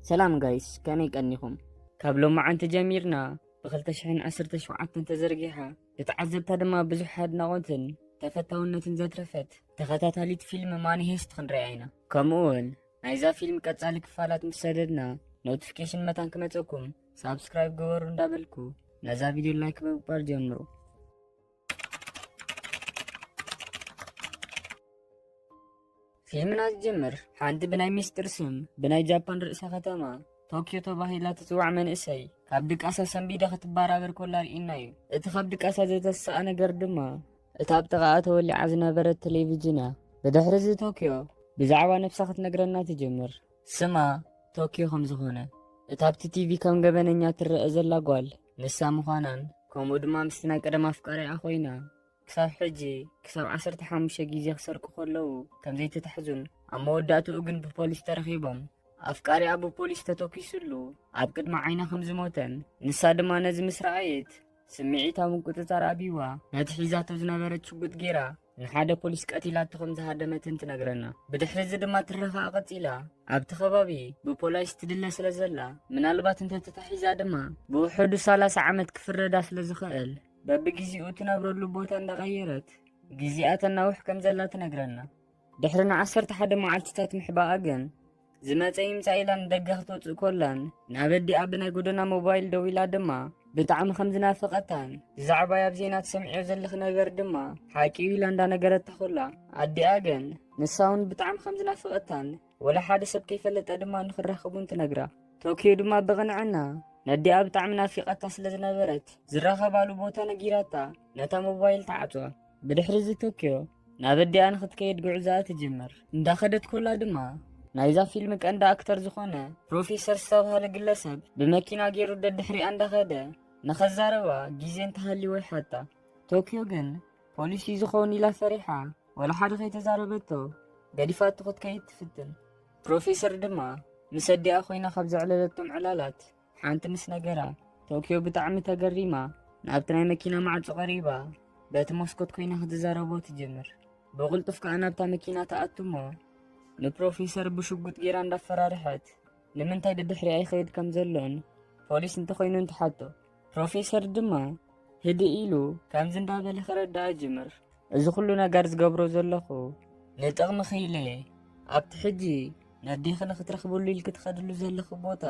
سلام جايس كاني كنيكم كابلو ما عن تجميرنا بخلت شحن 17 تزرقيها تتعذب دما بزح حد نغوتن تفتاونتن زترفت تخاتاتاليت فيلم ماني هيست خنريعينا كمون نايزا فيلم كتصالك فالات مسددنا نوتيفيكيشن متان كمتوكم سبسكرايب جوور እንዳበልኩ ነዛ ቪዲዮ ላይክ በመባር ጀምሩ። ፊልምና ጀመር ሓንቲ ብናይ ሚስጥር ስም ብናይ ጃፓን ርእሰ ከተማ ቶኪዮ ተባሂላ ትጽዋዕ መንእሰይ ካብ ድቃሳ ሰንቢዳ ክትባራበር ኮላ ርኢና እዩ። እቲ ካብ ድቃሳ ዘተሰኣ ነገር ድማ እታ ኣብ ጥቓኣ ተወሊዓ ዝነበረት ቴሌቪዥን እያ። ብድሕሪ እዚ ቶኪዮ ብዛዕባ ነፍሳ ክትነግረና ትጀምር። ስማ ቶኪዮ ከም ዝኾነ እታ ኣብቲ ቲቪ ከም ገበነኛ ትረአ ዘላ ጓል ንሳ ምዃናን ከምኡ ድማ ምስቲ ናይ ቀደም ኣፍቃሪኣ ኮይና ክሳብ ሕጂ ክሳብ 15 ግዜ ክሰርቁ ከለዉ ከም ዘይተታሕዙን ኣብ መወዳእትኡ ግን ብፖሊስ ተረኺቦም ኣፍቃሪኣ ብፖሊስ ተተኪሱሉ ኣብ ቅድሚ ዓይና ከም ዝሞተን ንሳ ድማ ነዚ ምስ ረኣየት ስምዒታዊ ምቁፅፃር ኣቢዋ ነቲ ሒዛቶ ዝነበረት ሽጉጥ ጌራ ንሓደ ፖሊስ ቀቲላቶ ከም ዝሃደመትን ትነግረና። ብድሕሪ እዚ ድማ ትረኻኣ ቀፂላ ኣብቲ ከባቢ ብፖሊስ ትድለ ስለ ዘላ ምናልባት እንተተታሒዛ ድማ ብውሕዱ 30 ዓመት ክፍረዳ ስለ ዝኽእል በብግዚኡ ትነብረሉ ቦታ እንዳቀየረት ግዚኣ ተናውሕ ከም ዘላ ትነግረና። ድሕሪ 11 መዓልትታት ምሕባኣ ግን ዝመፀ ይምፃ ኢላ ንደገ ክትወፅእ ኮላን ናብ ኣዲኣ ብናይ ጎደና ሞባይል ደው ኢላ ድማ ብጣዕሚ ከም ዝናፈቐታን ብዛዕባ ኣብ ዜና ትሰምዕዮ ዘለኽ ነገር ድማ ሓቂዩ ኢላ እንዳነገረታ ኮላ ኣዲኣ ግን ንሳ እውን ብጣዕሚ ከም ዝናፈቐታን ወላ ሓደ ሰብ ከይፈለጠ ድማ ንክራኸቡን ትነግራ። ቶኪዮ ድማ ብቕንዕና ነዲኣ ብጣዕሚ ናፊቐታ ስለ ዝነበረት ዝራኸባሉ ቦታ ነጊራታ ነታ ሞባይል ተዓፅዋ። ብድሕሪ እዚ ቶኪዮ ናብ ኣዲኣ ንክትከይድ ጉዕዛኣ ትጅምር። እንዳኸደት ኮላ ድማ ናይዛ ፊልም ቀንዲ ኣክተር ዝኾነ ፕሮፌሰር ዝተባሃለ ግለሰብ ብመኪና ገይሩ ደድሕሪኣ እንዳኸደ ንኸዛረባ ግዜ እንተሃልይዎ ይሓታ። ቶኪዮ ግን ፖሊስ ዝኸውን ኢላ ፈሪሓ ወላ ሓደ ከይተዛረበቶ ገዲፋቱ ክትከይድ ትፍትን። ፕሮፌሰር ድማ ምስ ኣዲኣ ኮይና ካብ ዘዕለለቶም ዕላላት ሓንቲ ምስ ነገራ ቶኪዮ ብጣዕሚ ተገሪማ ናብቲ ናይ መኪና ማዕፆ ቀሪባ በቲ መስኮት ኮይና ክትዛረቦ ትጀምር። ብቕልጡፍ ከዓ ናብታ መኪና ተኣትሞ ንፕሮፌሰር ብሽጉጥ ጌራ እንዳፈራርሐት ንምንታይ ደድሕሪኣ ይኸይድ ከም ዘሎን ፖሊስ እንተኮይኑ እንትሓቶ ፕሮፌሰር ድማ ህድእ ኢሉ ከምዚ እንዳበለ ክረዳኣ ጅምር። እዚ ኩሉ ነገር ዝገብሮ ዘለኹ ንጥቕሚ ኽኢለየ ኣብቲ ሕጂ ነዲኺ ንኽትረኽብሉ ኢልክ ትኸድሉ ዘለኹ ቦታ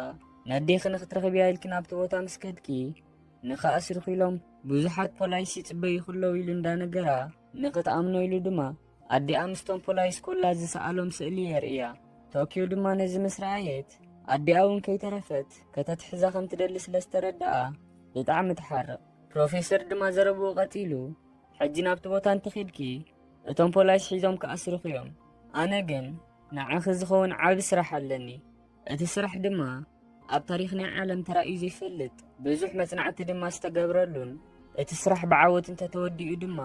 ነዲኺ ንኽትረኽብያ ኢልክ ናብቲ ቦታ ምስ ከድኪ ንኸኣስርኹ ኢሎም ብዙሓት ፖላይስ ይፅበዩ ይኽለው ኢሉ እንዳነገራ ንኽትኣምኖ ኢሉ ድማ ኣዲኣ ምስቶም ፖላይስ ኮላ ዝሰኣሎም ስእሊ የርእያ። ቶኪዮ ድማ ነዚ ምስ ረኣየት ኣዲኣ እውን ከይተረፈት ከተትሕዛ ከም ትደሊ ስለ ዝተረድኣ ብጣዕሚ ትሓርቕ። ፕሮፌሰር ድማ ዘረብኡ ቀፂሉ ሕጂ ናብቲ ቦታ እንትኺድኪ እቶም ፖላይስ ሒዞም ከኣስርኹ እዮም። ኣነ ግን ንዓኺ ዝኸውን ዓብ ስራሕ ኣለኒ። እቲ ስራሕ ድማ ኣብ ታሪክ ናይ ዓለም ተራእዩ ዘይፈልጥ ብዙሕ መጽናዕቲ ድማ ዝተገብረሉን እቲ ስራሕ ብዓወት እንተተወዲኡ ድማ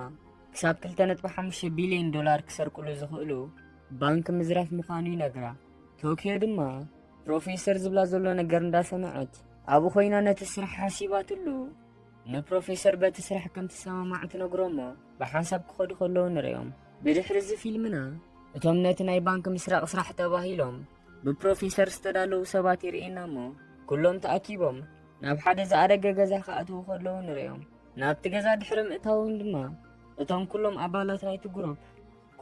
ክሳብ 2.5 ቢልዮን ዶላር ክሰርቁሉ ዝኽእሉ ባንክ ምዝራፍ ምዃኑ ይነግራ። ቶኪዮ ድማ ፕሮፌሰር ዝብላ ዘሎ ነገር እንዳሰምዐት ኣብኡ ኮይና ነቲ ስራሕ ሓሲባትሉ ንፕሮፌሰር በቲ ስራሕ ከም ትሰማማዕ ትነግሮሞ ብሓንሳብ ክኸዱ ከለዉ ንሪኦም። ብድሕሪ እዚ ፊልምና እቶም ነቲ ናይ ባንክ ምስራቅ ስራሕ ተባሂሎም ብፕሮፌሰር ዝተዳለዉ ሰባት ይርኤና እሞ ኩሎም ተኣኪቦም ናብ ሓደ ዝኣረገ ገዛ ክኣትዉ ከለዉ ንሪኦም። ናብቲ ገዛ ድሕሪ ምእታውን ድማ እቶም ኩሎም ኣባላት ናይቲ ግሩፕ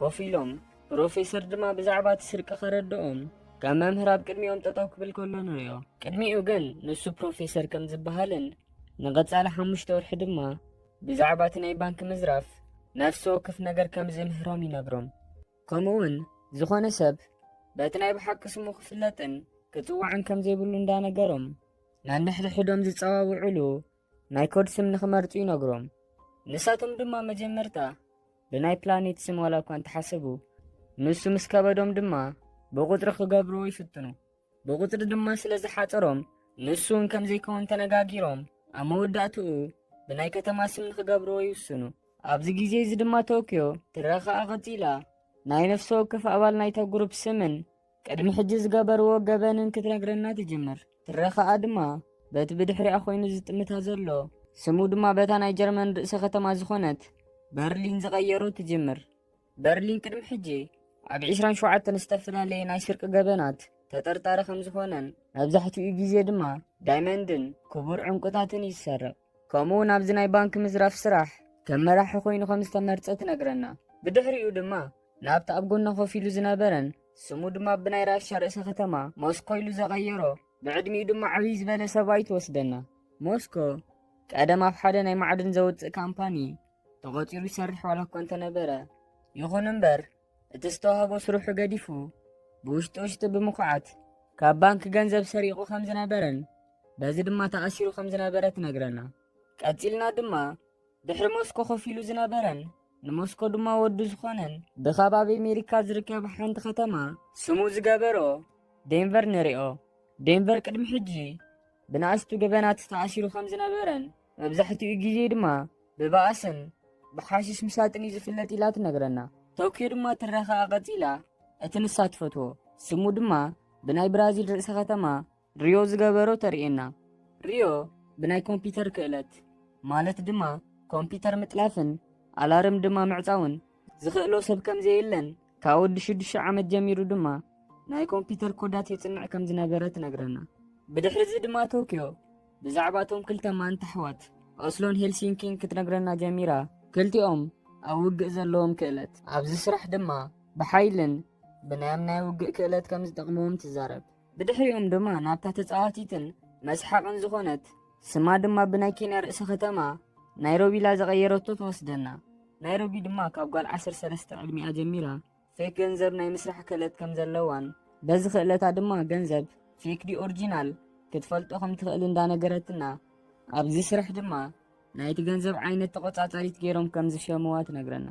ኮፍ ኢሎም ፕሮፌሰር ድማ ብዛዕባ እቲ ስርቂ ከረድኦም ካብ መምህር ኣብ ቅድሚኦም ጠጠው ክብል ከሎ ንሪኦ። ቅድሚኡ ግን ንሱ ፕሮፌሰር ከም ዝበሃልን ንቐጻሊ 5 ወርሒ ድማ ብዛዕባ እቲ ናይ ባንኪ ምዝራፍ ነፍሲ ወከፍ ነገር ከም ዝምህሮም ይነግሮም። ከምኡውን ዝኾነ ሰብ በቲ ናይ ብሓቂ ስሙ ክፍለጥን ክፅዋዕን ከም ዘይብሉ እንዳነገሮም ናንሕድሕዶም ዝፀዋውዕሉ ናይ ኮድ ስም ንኽመርፁ ይነግሮም። ንሳቶም ድማ መጀመርታ ብናይ ፕላኔት ስም ዋላ እኳ እንተሓሰቡ ንሱ ምስ ከበዶም ድማ ብቁጥሪ ክገብርዎ ይፍትኑ። ብቁጥሪ ድማ ስለ ዝሓፀሮም ንሱን ከም ዘይከውን ተነጋጊሮም ኣብ መወዳእትኡ ብናይ ከተማ ስም ንክገብርዎ ይውስኑ። ኣብዚ ግዜ እዚ ድማ ቶኪዮ ትረኻኣ ቀፂላ ናይ ነፍሲ ወከፍ ኣባል ናይታ ግሩፕ ስምን ቅድሚ ሕጂ ዝገበርዎ ገበንን ክትነግረና ትጅምር። ትረኻኣ ድማ በቲ ብድሕሪኣ ኮይኑ ዝጥምታ ዘሎ ስሙ ድማ በታ ናይ ጀርመን ርእሰ ከተማ ዝኾነት በርሊን ዝቐየሩ ትጅምር። በርሊን ቅድሚ ሕጂ ኣብ 27 ዝተፈላለየ ናይ ስርቂ ገበናት ተጠርጣሪ ከም ዝኾነን መብዛሕትኡ ግዜ ድማ ዳይመንድን ክቡር ዕንቁታትን ይሰርቕ። ከምኡውን ኣብዚ ናይ ባንኪ ምዝራፍ ስራሕ ከም መራሒ ኮይኑ ከም ዝተመርጸ ትነግረና። ብድሕሪኡ ድማ ናብቲ ኣብ ጎና ኮፍ ኢሉ ዝነበረን ስሙ ድማ ብናይ ራሻ ርእሰ ከተማ ሞስኮ ኢሉ ዘቐየሮ ብዕድሚኡ ድማ ዓብይ ዝበለ ሰብኣይ ትወስደና። ሞስኮ ቀደም ኣብ ሓደ ናይ ማዕድን ዘውፅእ ካምፓኒ ተቖፂሩ ይሰርሕ ዋላ እኳ እንተነበረ ይኹን እምበር እቲ ዝተዋህቦ ስርሑ ገዲፉ ብውሽጢ ውሽጢ ብምኹዓት ካብ ባንኪ ገንዘብ ሰሪቑ ከም ዝነበረን በዚ ድማ ተኣሲሩ ከም ዝነበረ ትነግረና። ቀፂልና ድማ ድሕሪ ሞስኮ ኮፍ ኢሉ ዝነበረን ንሞስኮ ድማ ወዱ ዝኾነን ብኸባቢ ኣሜሪካ ዝርከብ ሓንቲ ከተማ ስሙ ዝገበሮ ዴንቨር ንሪኦ። ዴንቨር ቅድሚ ሕጂ ብናእስቱ ገበናት ተኣሲሩ ከም ዝነበረን መብዛሕትኡ ግዜ ድማ ብባእስን ብሓሽሽ ምሳጥን እዩ ዝፍለጥ ኢላ ትነግረና። ቶኪዮ ድማ ትረኸ ቀፂላ እቲ ንሳ ትፈትዎ ስሙ ድማ ብናይ ብራዚል ርእሰ ከተማ ሪዮ ዝገበሮ ተርእየና። ሪዮ ብናይ ኮምፒተር ክእለት ማለት ድማ ኮምፒተር ምጥላፍን ኣላርም ድማ ምዕፃውን ዝኽእሎ ሰብ ከም ዘየለን ካብ ወዲ 6 ዓመት ጀሚሩ ድማ ናይ ኮምፒተር ኮዳት የጽንዕ ከም ዝነበረ ትነግረና። ብድሕሪዚ ድማ ቶኪዮ ብዛዕባ እቶም ክልተ ማንታ ኣሕዋት ኦስሎን ሄልሲንኪን ክትነግረና ጀሚራ ክልቲኦም ኣብ ውግእ ዘለዎም ክእለት ኣብዚ ስራሕ ድማ ብሓይልን ብናይ ውግእ ክእለት ከም ዝጠቕምዎም ትዛረብ። ብድሕሪኦም ድማ ናብታ ተፃዋቲትን መስሓቕን ዝኾነት ስማ ድማ ብናይ ኬንያ ርእሰ ከተማ ናይሮቢ ላ ዘቐየረቶ ትወስደና። ናይሮቢ ድማ ካብ ጓል 13 ዕድሚኣ ጀሚራ ፌክ ገንዘብ ናይ ምስራሕ ክእለት ከም ዘለዋን በዚ ክእለታ ድማ ገንዘብ ፌክ ዲ ኦሪጂናል ክትፈልጦ ከም ትኽእል እንዳነገረትና ኣብዚ ስራሕ ድማ ናይቲ ገንዘብ ዓይነት ተቆጻጻሪት ገይሮም ከም ዝሸምዋ ትነግረና።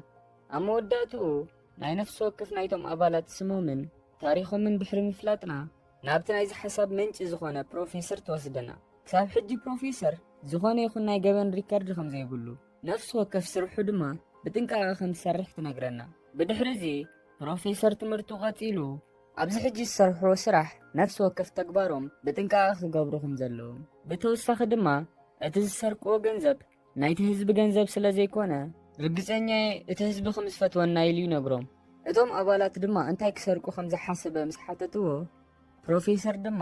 ኣብ መወዳእትኡ ናይ ነፍሲ ወከፍ ናይቶም ኣባላት ስሞምን ታሪኾምን ድሕሪ ምፍላጥና ናብቲ ናይዚ ሓሳብ ምንጪ ዝኾነ ፕሮፌሰር ትወስደና። ክሳብ ሕጂ ፕሮፌሰር ዝኾነ ይኹን ናይ ገበን ሪከርድ ከም ዘይብሉ ነፍሲ ወከፍ ስርሑ ድማ ብጥንቃቐ ከም ዝሰርሕ ትነግረና። ብድሕሪዚ ፕሮፌሰር ትምህርቱ ቀፂሉ ኣብዚ ሕጂ ዝሰርሕዎ ስራሕ ነፍሲ ወከፍ ተግባሮም ብጥንቃቐ ክገብሩ ከም ዘለዎም ብተወሳኺ ድማ እቲ ዝሰርቅዎ ገንዘብ ናይቲ ህዝቢ ገንዘብ ስለ ዘይኮነ ርግፀኛ እቲ ህዝቢ ከም ዝፈትወና ኢሉ ይነግሮም። እቶም ኣባላት ድማ እንታይ ክሰርቁ ከም ዝሓሰበ ምስ ሓተትዎ ፕሮፌሰር ድማ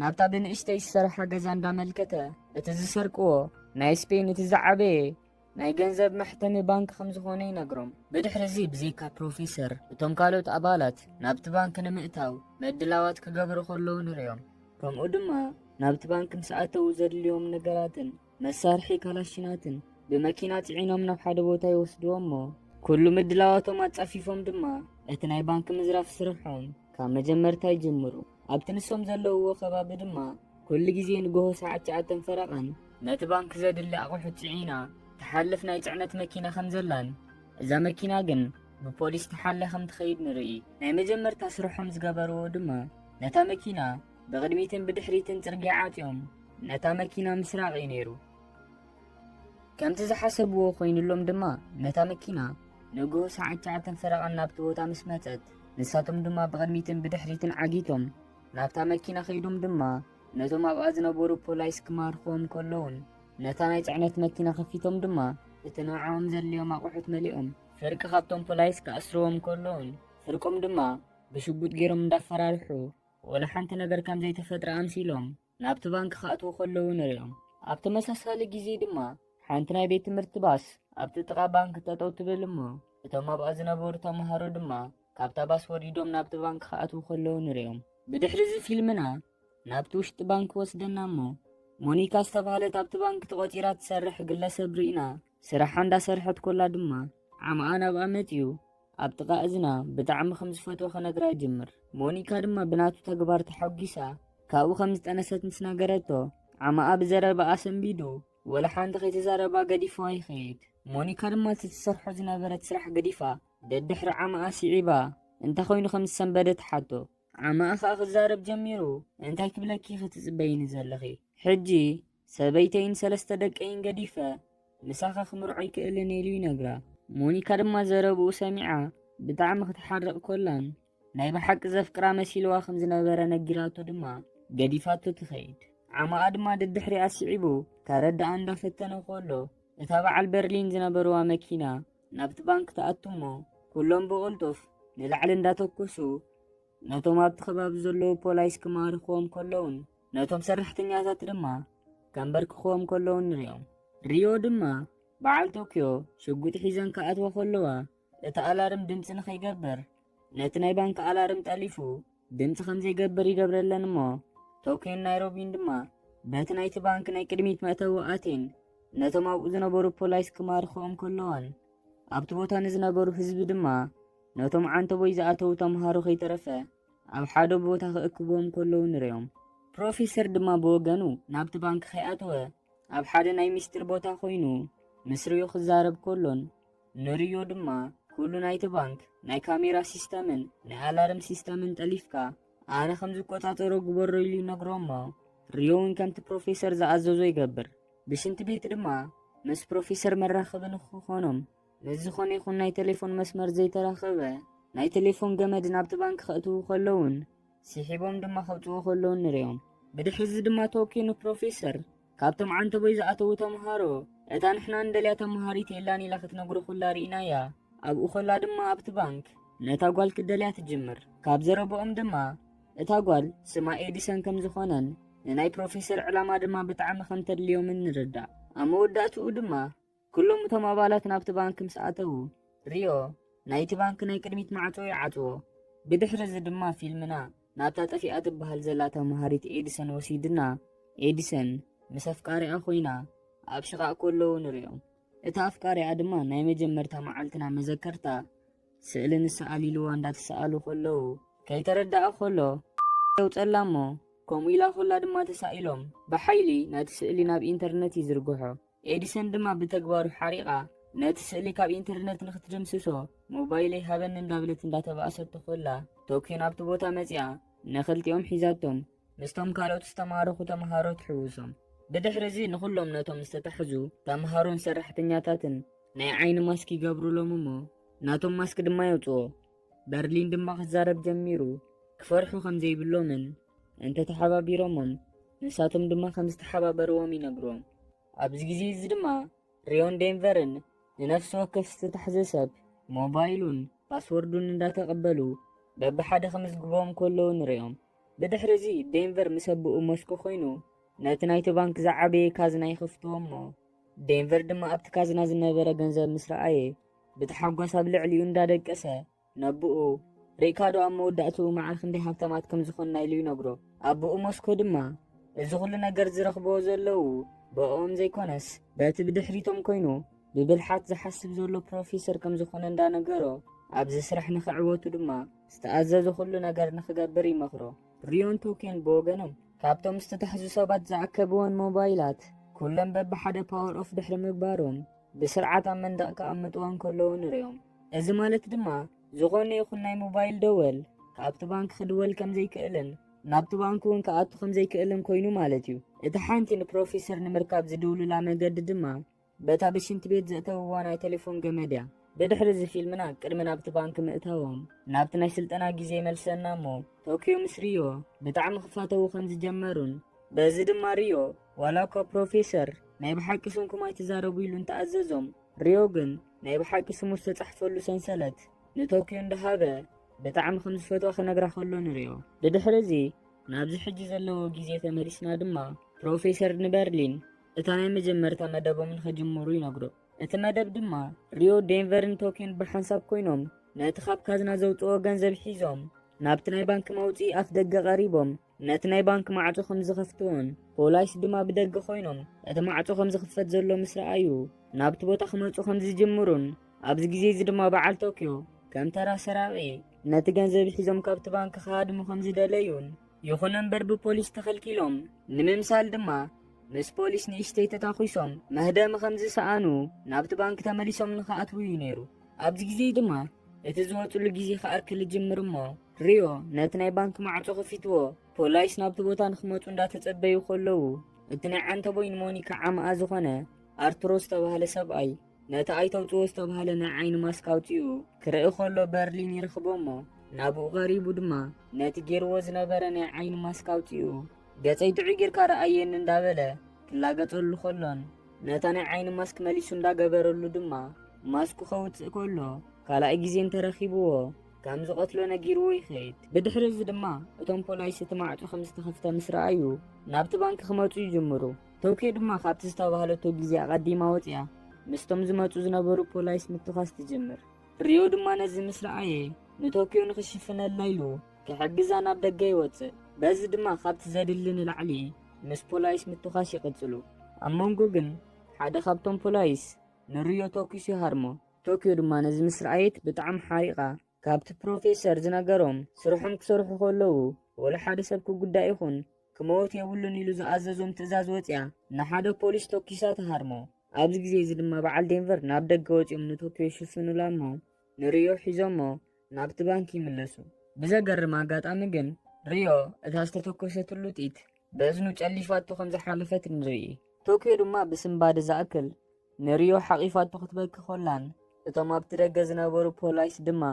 ናብታ ብንእሽተይ ዝሰርሐ ገዛ እንዳመልከተ እቲ ዝሰርቅዎ ናይ ስፔን እቲ ዝዓበየ ናይ ገንዘብ መሕተሚ ባንክ ከም ዝኾነ ይነግሮም። ብድሕሪዚ ብዘይካ ፕሮፌሰር እቶም ካልኦት ኣባላት ናብቲ ባንክ ንምእታው ምድላዋት ክገብሩ ከለዉ ንሪኦም። ከምኡ ድማ ናብቲ ባንክ ምስ ኣተዉ ዘድልዮም ነገራትን መሳርሒ ካላሽናትን ብመኪና ጽዒኖም ናብ ሓደ ቦታ ይወስድዎም እሞ ኩሉ ምድላዋቶም ኣጻፊፎም ድማ እቲ ናይ ባንክ ምዝራፍ ስርሖም ካብ መጀመርታ ይጅምሩ። ኣብቲ ንሶም ዘለውዎ ከባቢ ድማ ኩሉ ግዜ ንጎሆ ሰዓት 9 ፈረቓን ነቲ ባንክ ዘድሊ ኣቑሑት ጽዒና ተሓልፍ ናይ ጽዕነት መኪና ከም ዘላን እዛ መኪና ግን ብፖሊስ ተሓለ ከም ትኸይድ ንርኢ። ናይ መጀመርታ ስርሖም ዝገበርዎ ድማ ነታ መኪና ብቕድሚትን ብድሕሪትን ጽርግያ ዓጢዮም ነታ መኪና ምስራቅ እዩ ነይሩ። ከምቲ ዝሓሰብዎ ኮይኑሎም ድማ ነታ መኪና ንጎሆ ሰዓት 9 ፈረቓን ናብቲ ቦታ ምስ መፀት ንሳቶም ድማ ብቕድሚትን ብድሕሪትን ዓጊቶም ናብታ መኪና ኸይዶም ድማ ነቶም ኣብኣ ዝነበሩ ፖላይስ ክማርኽዎም ከለውን ነታ ናይ ጽዕነት መኪና ከፊቶም ድማ እቲ ንዕኦም ዘድልዮም ኣቑሑት መሊኦም ፍርቂ ካብቶም ፖላይስ ክኣስርዎም ከለውን ፍርቆም ድማ ብሽጉጥ ገይሮም እንዳፈራርሑ ወላ ሓንቲ ነገር ከም ዘይተፈጥረ ኣምሲሎም ናብቲ ባንክ ክኣትዉ ከለዉ ንሪኦም። ኣብ ተመሳሳሊ ግዜ ድማ ሓንቲ ናይ ቤት ትምህርቲ ባስ ኣብቲ ጥቓ ባንክ ጠጠው ትብል እሞ እቶም ኣብኣ ዝነበሩ ተምሃሮ ድማ ካብታ ባስ ወሪዶም ናብቲ ባንክ ክኣትዉ ከለዉ ንሪኦም። ብድሕሪዚ ፊልምና ናብቲ ውሽጢ ባንክ ወስደና እሞ ሞኒካ ዝተባሃለት ኣብቲ ባንክ ተቖፂራ ትሰርሕ ግለሰብ ርኢና ስራሓ እንዳሰርሐት ኮላ ድማ ዓማኣ ናብኣ መፂኡ ኣብ ጥቓ እዝና ብጣዕሚ ከም ዝፈትዎ ኸነግራ ይጅምር። ሞኒካ ድማ ብናቱ ተግባር ተሓጒሳ ካብኡ ከም ዝጠነሰት ምስ ነገረቶ ዓማኣ ብዘረባኣ ሰንቢዱ ወላ ሓንቲ ከይተዛረባ ገዲፍዋ ይኸይድ። ሞኒካ ድማ ትሰርሖ ዝነበረት ስራሕ ገዲፋ ደድሕሪ ዓማኣ ስዒባ እንታይ ኮይኑ ከም ዝሰንበደ ትሓቶ። ዓማኣ ከዓ ክዛረብ ጀሚሩ እንታይ ክብለኪ ክትጽበይኒ ዘለኺ ሕጂ ሰበይተይን 3 ደቀይን ገዲፈ ንሳኻ ክምርዖ ይክእልን ኢሉ ይነግራ። ሞኒካ ድማ ዘረብኡ ሰሚዓ ብጣዕሚ ክትሓርቕ ኮላን ናይ ብሓቂ ዘፍቅራ መሲልዋ ከም ዝነበረ ነጊራቶ ድማ ገዲፋቶ ትኸይድ። ዓማኣ ድማ ደድሕሪኣ ስዒቡ ተረዳኣ እንዳፈተነ ከሎ እታ በዓል በርሊን ዝነበርዋ መኪና ናብቲ ባንክ ተኣቱ እሞ ኩሎም ብቕልጡፍ ንላዕሊ እንዳተኮሱ ነቶም ኣብቲ ከባቢ ዘለዉ ፖላይስ ክማርኽዎም ከለውን ነቶም ሰራሕተኛታት ድማ ከንበርክኽዎም ከለውን ንሪኦም። ሪዮ ድማ በዓል ቶኪዮ ሽጉጥ ሒዘን ክኣትዎ ከለዋ እቲ ኣላርም ድምፂ ንኸይገብር ነቲ ናይ ባንኪ ኣላርም ጠሊፉ ድምፂ ከምዘይገብር ይገብረለን እሞ ቶኪዮን ናይሮቢን ድማ በቲ ናይቲ ባንኪ ናይ ቅድሚት መእተዊ ኣቴን ነቶም ኣብኡ ዝነበሩ ፖላይስ ክማርኽዎም ከለዋን ኣብቲ ቦታ ንዝነበሩ ህዝቢ ድማ ነቶም ዓንተቦይ ዝኣተዉ ተምሃሮ ከይተረፈ ኣብ ሓደ ቦታ ክእክብዎም ከለዉ ንሪኦም። ፕሮፌሰር ድማ ብወገኑ ናብቲ ባንኪ ከይኣተወ ኣብ ሓደ ናይ ሚስጢር ቦታ ኮይኑ ምስ ሪዮ ክዛረብ ከሎን ንሪዮ ድማ ኩሉ ናይቲ ባንክ ናይ ካሜራ ሲስተምን ናይ ኣላርም ሲስተምን ጠሊፍካ ኣነ ከም ዝቆፃፀሮ ግበሮ ኢሉ ይነግሮ እሞ ሪዮ እውን ከምቲ ፕሮፌሰር ዝኣዘዞ ይገብር። ብሽንቲ ቤት ድማ ምስ ፕሮፌሰር መራኸቢ ንክኾኖም ምስ ዝኾነ ይኹን ናይ ቴሌፎን መስመር ዘይተራኸበ ናይ ቴሌፎን ገመድ ናብቲ ባንኪ ከእትዉ ከለውን ስሒቦም ድማ ከውፅዎ ከለውን ንሪኦም። ብድሕዚ ድማ ቶኪዮ ንፕሮፌሰር ካብቶም ዓንተቦይ ዝኣተዉ ተምሃሮ እታ ንሕና እንደልያ ተምሃሪት የላን ኢላ ክትነግሮ ኩላ ርኢናያ ኣብኡ ከላ ድማ ኣብቲ ባንክ ነታ ጓል ክደልያ ትጅምር። ካብ ዘረብኦም ድማ እታ ጓል ስማ ኤዲሰን ከም ዝኾነን ንናይ ፕሮፌሰር ዕላማ ድማ ብጣዕሚ ከም ተድልዮምን ንርዳእ። ኣብ መወዳእትኡ ድማ ኩሎም እቶም ኣባላት ናብቲ ባንኪ ምስ ኣተዉ ሪዮ ናይቲ ባንኪ ናይ ቅድሚት ማዕጾ ይዓጽዎ። ብድሕሪ እዚ ድማ ፊልምና ናብታ ጠፊኣ ትበሃል ዘላ ተምሃሪት ኤዲሰን ወሲድና ኤዲሰን ምስ ኣፍቃሪኣ ኮይና ኣብ ሽቓእ ከለዉ ንሪኦም። እታ ኣፍቃሪኣ ድማ ናይ መጀመርታ መዓልትና መዘከርታ ስእሊ ንሰኣሊልዋ እንዳተሰኣሉ ከለዉ ከይተረዳኣ ከሎ የውፀላ እሞ ከምኡ ኢላ ኮላ ድማ ተሳኢሎም ብሓይሊ ነቲ ስእሊ ናብ ኢንተርነት ይዝርግሖ። ኤዲሰን ድማ ብተግባሩ ሓሪቓ ነቲ ስእሊ ካብ ኢንተርነት ንኽትድምስሶ ሞባይለይ ሃበኒ እንዳብለት እንዳተባእሰቶ ኮላ ቶኪዮ ናብቲ ቦታ መፂኣ ንኽልቲኦም ሒዛቶም ምስቶም ካልኦት ዝተማረኹ ተምሃሮ ትሕውሶም። ብድሕሪ እዚ ንኹሎም ነቶም ዝተታሕዙ ተምሃሮን ሰራሕተኛታትን ናይ ዓይኒ ማስክ ይገብሩሎም እሞ ናቶም ማስክ ድማ የውፅዎ። በርሊን ድማ ክዛረብ ጀሚሩ ክፈርሑ ከም ዘይብሎምን እንተተሓባቢሮሞም ንሳቶም ድማ ከም ዝተሓባበርዎም ይነግሮም። ኣብዚ ግዜ እዚ ድማ ሪዮን ዴንቨርን ንነፍሲ ወከፍ ዝተታሕዘ ሰብ ሞባይሉን ፓስወርዱን እንዳተቐበሉ በብሓደ ከምዝግቦም ከለዉ ንሪኦም። ብድሕሪ እዚ ዴንቨር ምስ ኣቦኡ ሞስኮ ኮይኑ ነቲ ናይቲ ባንክ ዝዓበየ ካዝና ይኸፍትዎ እሞ ዴንቨር ድማ ኣብቲ ካዝና ዝነበረ ገንዘብ ምስ ረኣየ ብተሓጓስ ኣብ ልዕሊኡ እንዳደቀሰ ነብኡ ሪካርዶ ኣብ መወዳእትኡ መዓል ክንደይ ሃብታማት ከም ዝኾንና ኢሉ ይነግሮ። ኣቦኡ ሞስኮ ድማ እዚ ኩሉ ነገር ዝረኽብዎ ዘለዉ ብኦም ዘይኮነስ በቲ ብድሕሪቶም ኮይኑ ብብልሓት ዝሓስብ ዘሎ ፕሮፌሰር ከም ዝኾነ እንዳነገሮ ኣብዚ ስራሕ ንኽዕወቱ ድማ ዝተኣዘዞ ኩሉ ነገር ንኽገብር ይመኽሮ። ሪዮን ቶኪዮን ብወገኖም ካብቶም ዝተታሕዙ ሰባት ዝዓከብዎን ሞባይላት ኩሎም በብሓደ ፓወር ኦፍ ድሕሪ ምግባሮም ብስርዓት ኣብ መንደቕ ከቐምጥዎን ከለዉ ንሪኦም። እዚ ማለት ድማ ዝኾነ ይኹን ናይ ሞባይል ደወል ካብቲ ባንኪ ክድወል ከም ዘይክእልን ናብቲ ባንኪ እውን ክኣቱ ከም ዘይክእልን ኮይኑ ማለት እዩ። እቲ ሓንቲ ንፕሮፌሰር ንምርካብ ዝድውሉላ መገዲ ድማ በታ ብሽንቲ ቤት ዘእተውዋ ናይ ቴሌፎን ገመድ እያ። ብድሕሪ እዚ ፊልምና ቅድሚ ናብቲ ባንኪ ምእታዎም ናብቲ ናይ ስልጠና ግዜ መልሰና እሞ ቶኪዮ ምስ ሪዮ ብጣዕሚ ክፋተዉ ከም ዝጀመሩን በዚ ድማ ሪዮ ዋላ እኳ ፕሮፌሰር ናይ ብሓቂ ስምኩም ኣይትዛረቡ ኢሉ እንተኣዘዞም ሪዮ ግን ናይ ብሓቂ ስሙ ዝተጻሕፈሉ ሰንሰለት ንቶኪዮ እንዳሃበ ብጣዕሚ ከም ዝፈትዋ ክነግራ ከሎ ንሪዮ። ብድሕሪ እዚ ናብዚ ሕጂ ዘለዎ ግዜ ተመሊስና ድማ ፕሮፌሰር ንበርሊን እታ ናይ መጀመርታ መደቦም ንኸጅምሩ ይነግሮ። እቲ መደብ ድማ ሪዮ ዴንቨርን ቶኪዮን ብሓንሳብ ኮይኖም ነቲ ካብ ካዝና ዘውፅኦ ገንዘብ ሒዞም ናብቲ ናይ ባንኪ መውፅኢ ኣፍ ደገ ቀሪቦም ነቲ ናይ ባንኪ ማዕጾ ከም ዝኸፍትዎን ፖላይስ ድማ ብደገ ኮይኖም እቲ ማዕጾ ከም ዝኽፈት ዘሎ ምስ ረኣዩ ናብቲ ቦታ ክመፁ ከም ዝጅምሩን ኣብዚ ግዜ እዚ ድማ በዓል ቶኪዮ ከም ተራ ሰራቂ ነቲ ገንዘብ ሒዞም ካብቲ ባንኪ ክሃድሙ ከም ዝደለዩን ይኹን እምበር ብፖሊስ ተኸልኪሎም ንምምሳል ድማ ምስ ፖሊስ ንእሽተይ ተታኺሶም መህደሚ ከም ዝሰኣኑ ናብቲ ባንኪ ተመሊሶም ንኽኣትዉ እዩ ነይሩ። ኣብዚ ግዜ ድማ እቲ ዝወፅሉ ግዜ ክኣርክል ጅምር እሞ ሪዮ ነቲ ናይ ባንኪ ማዕጾ ከፊትዎ ፖላይስ ናብቲ ቦታ ንክመፁ እንዳተጸበዩ ከለዉ እቲ ናይ ዓንተቦይ ንሞኒካ ዓማኣ ዝኾነ ኣርቱሮ ዝተባህለ ሰብኣይ ነቲ ኣይተውፅዎ ዝተባህለ ናይ ዓይኒ ማስክ ኣውፂኡ ክርኢ ከሎ በርሊን ይረኽቦ እሞ ናብኡ ቀሪቡ ድማ ነቲ ጌርዎ ዝነበረ ናይ ዓይኒ ማስክ ኣውፂኡ ገፀይ ጥዑይ ጌርካ ረኣየኒ እንዳበለ ክላገፀሉ ከሎን ነታ ናይ ዓይኒ ማስክ መሊሱ እንዳገበረሉ ድማ ማስኩ ከውፅእ ከሎ ካልኣይ ግዜ እንተረኺብዎ كم زقتلو نجيرو يخيد بدحر الزدما اتم بولايس تماعتو خمس تخفتا مسرعيو نابت بانك خماتو يجمرو توكي دما خابت استوهالتو جزي قديما وطيا مستم زماتو زنبرو بولايس متخاص تجمر ريو دما نزي مسرعيه نتوكيو نخشفنا الليلو كحجزا ناب دغاي وص بز دما خابت زادلن العلي مس بولايس متخاص يقصلو امونغو جن حدا خابتم بولايس نريو توكيو هارمو توكيو دما نزي مسرعيت بطعم حريقه كابت بروفيسور زناغروم سرحم كسرحو خلو ولا حدا سبكو غداي يخون كموت يولن يلو زازازوم تزاز وطيا نحدا بوليس توكيسات هارمو ابز غزي زي دما بعل دنفر ناب دغ وطيم نتوكيو شفنو لامو نريو حيزومو نابت بانكي ملسو بزغرم አጋጣሚ ግን ሪዮ እታስተተኮሰትሉ ጢት በእዝኑ ጨሊፋቱ ከም ዝሓለፈት ንርኢ ቶኪዮ ድማ ብስምባደ ዝኣክል ንሪዮ ሓቂፋቱ ክትበክ ኮላን እቶም ኣብቲ ደገ ዝነበሩ ፖላይስ ድማ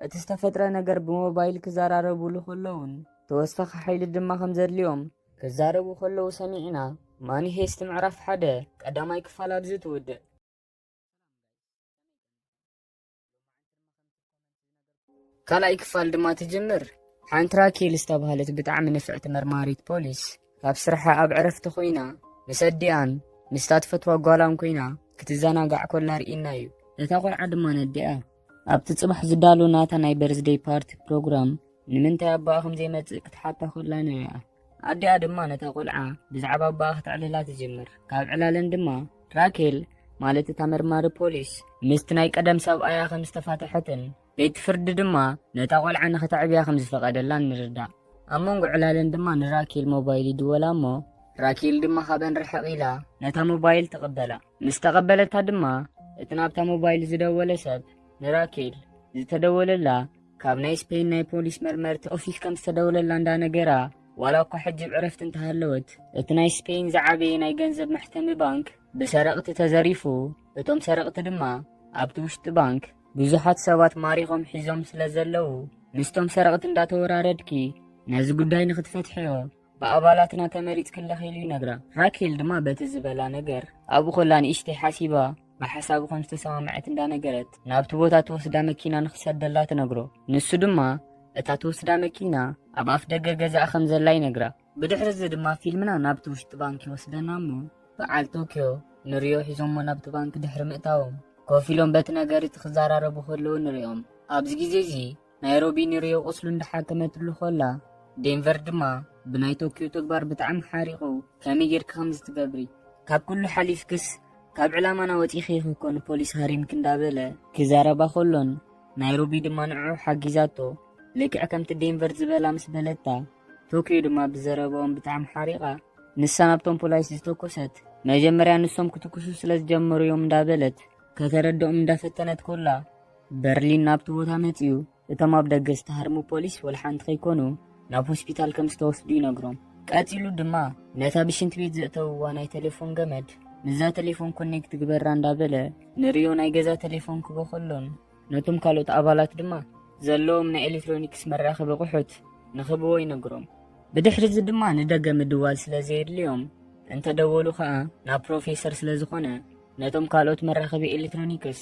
እቲ ዝተፈጥረ ነገር ብሞባይል ክዘራረቡሉ ከለውን ተወሳኺ ሓይሊ ድማ ከም ዘድልዮም ክዛረቡ ከለዉ ሰሚዕና ማኒሄስት ምዕራፍ 1 ቀዳማይ ክፋል ኣብዚ ትውድእ ካልኣይ ክፋል ድማ ትጅምር ሓንቲ ራኬል ዝተባህለት ብጣዕሚ ንፍዕቲ መርማሪት ፖሊስ ካብ ስርሓ ኣብ ዕረፍቲ ኮይና ንሰዲኣን ምስታት ፈትዋ ጓላም ኮይና ክትዘናጋዕ ኮላ ርኢና እዩ እታ ቆልዓ ድማ ነዲኣ ኣብቲ ጽባሕ ዝዳሎ ናታ ናይ በርዝዴይ ፓርቲ ፕሮግራም ንምንታይ ኣባኣ ከም ዘይመጽእ ክትሓታ ኮላ ነያ ኣዲኣ ድማ ነታ ቆልዓ ብዛዕባ ኣባኣ ክትዕልላ ትጅምር ካብ ዕላለን ድማ ራኬል ማለት እታ መርማሪ ፖሊስ ምስቲ ናይ ቀደም ሰብኣያ ከም ዝተፋትሐትን ቤት ፍርዲ ድማ ነታ ቆልዓ ንኽትዕብያ ከም ዝፈቐደላ ንርዳእ ኣብ መንጎ ዕላለን ድማ ንራኬል ሞባይል ይድወላ እሞ ራኬል ድማ ካብን ርሕቕ ኢላ ነታ ሞባይል ተቐበላ ምስ ተቐበለታ ድማ እቲ ናብታ ሞባይል ዝደወለ ሰብ ንራኬል ዝተደወለላ ካብ ናይ ስፔን ናይ ፖሊስ መርመርቲ ኦፊስ ከም ዝተደወለላ እንዳነገራ ዋላ እኳ ሕጂ ዕረፍቲ እንተሃለወት እቲ ናይ ስፔን ዝዓበየ ናይ ገንዘብ መሕተሚ ባንክ ብሰረቕቲ ተዘሪፉ እቶም ሰረቕቲ ድማ ኣብቲ ውሽጢ ባንክ ብዙሓት ሰባት ማሪኾም ሒዞም ስለ ዘለዉ ምስቶም ሰረቕቲ እንዳተወራረድኪ ነዚ ጉዳይ ንኽትፈትሕዮ ብኣባላትና ተመሪፅ ክለኺሉ ይነግራ ራኬል ድማ በቲ ዝበላ ነገር ኣብኡ ኮላ ንእሽተይ ሓሲባ ብሓሳቡ ከም ዝተሰማምዐት እንዳነገረት ናብቲ ቦታ ተወስዳ መኪና ንኽሰደላ ትነግሮ ንሱ ድማ እታ ተወስዳ መኪና ኣብ ኣፍ ደገ ገዛእ ከም ዘላ ይነግራ ብድሕሪ እዚ ድማ ፊልምና ናብቲ ውሽጢ ባንክ ይወስደና እሞ በዓል ቶኪዮ ንሪዮ ሒዞሞ ናብቲ ባንክ ድሕሪ ምእታዎም ኮፍ ኢሎም በቲ ነገር እቲ ክዘራረቡ ከለዉ ንሪኦም ኣብዚ ግዜ እዚ ናይሮቢ ንሪዮ ቁስሉ እንዳሓከመትሉ ኮላ ዴንቨር ድማ ብናይ ቶኪዮ ተግባር ብጣዕሚ ሓሪቑ ከመይ ጌርካ ከም ዝትገብሪ ካብ ኩሉ ሓሊፍክስ ካብ ዕላማና ወፂኺ ክኮኑ ፖሊስ ሃሪምክ እንዳበለ ክዛረባ ከሎን ናይሮቢ ድማ ንዕዑ ሓጊዛቶ ልክዕ ከምቲ ዴንቨር ዝበላ ምስ በለታ ቶኪዮ ድማ ብዘረባኦም ብጣዕሚ ሓሪቓ ንሳ ናብቶም ፖላይስ ዝተኮሰት መጀመርያ ንሶም ክትኩሱ ስለ ዝጀመሩ እዮም እንዳበለት ከተረድኦም እንዳፈተነት ኮላ በርሊን ናብቲ ቦታ መፅዩ እቶም ኣብ ደገ ዝተሃርሙ ፖሊስ ወልሓንቲ ከይኮኑ ናብ ሆስፒታል ከም ዝተወስዱ ይነግሮም ቀፂሉ ድማ ነታ ብሽንት ቤት ዘእተውዋ ናይ ቴሌፎን ገመድ ንዛ ቴሌፎን ኮኔክት ግበራ እንዳበለ ንሪዮ ናይ ገዛ ቴሌፎን ክቦ ከሎን ነቶም ካልኦት ኣባላት ድማ ዘለዎም ናይ ኤሌክትሮኒክስ መራኸቢ ቑሑት ንኽብዎ ይነግሮም ብድሕሪ እዚ ድማ ንደገ ምድዋል ስለ ዘየድልዮም እንተደወሉ ከዓ ናብ ፕሮፌሰር ስለ ዝኾነ ነቶም ካልኦት መራኸቢ ኤሌክትሮኒክስ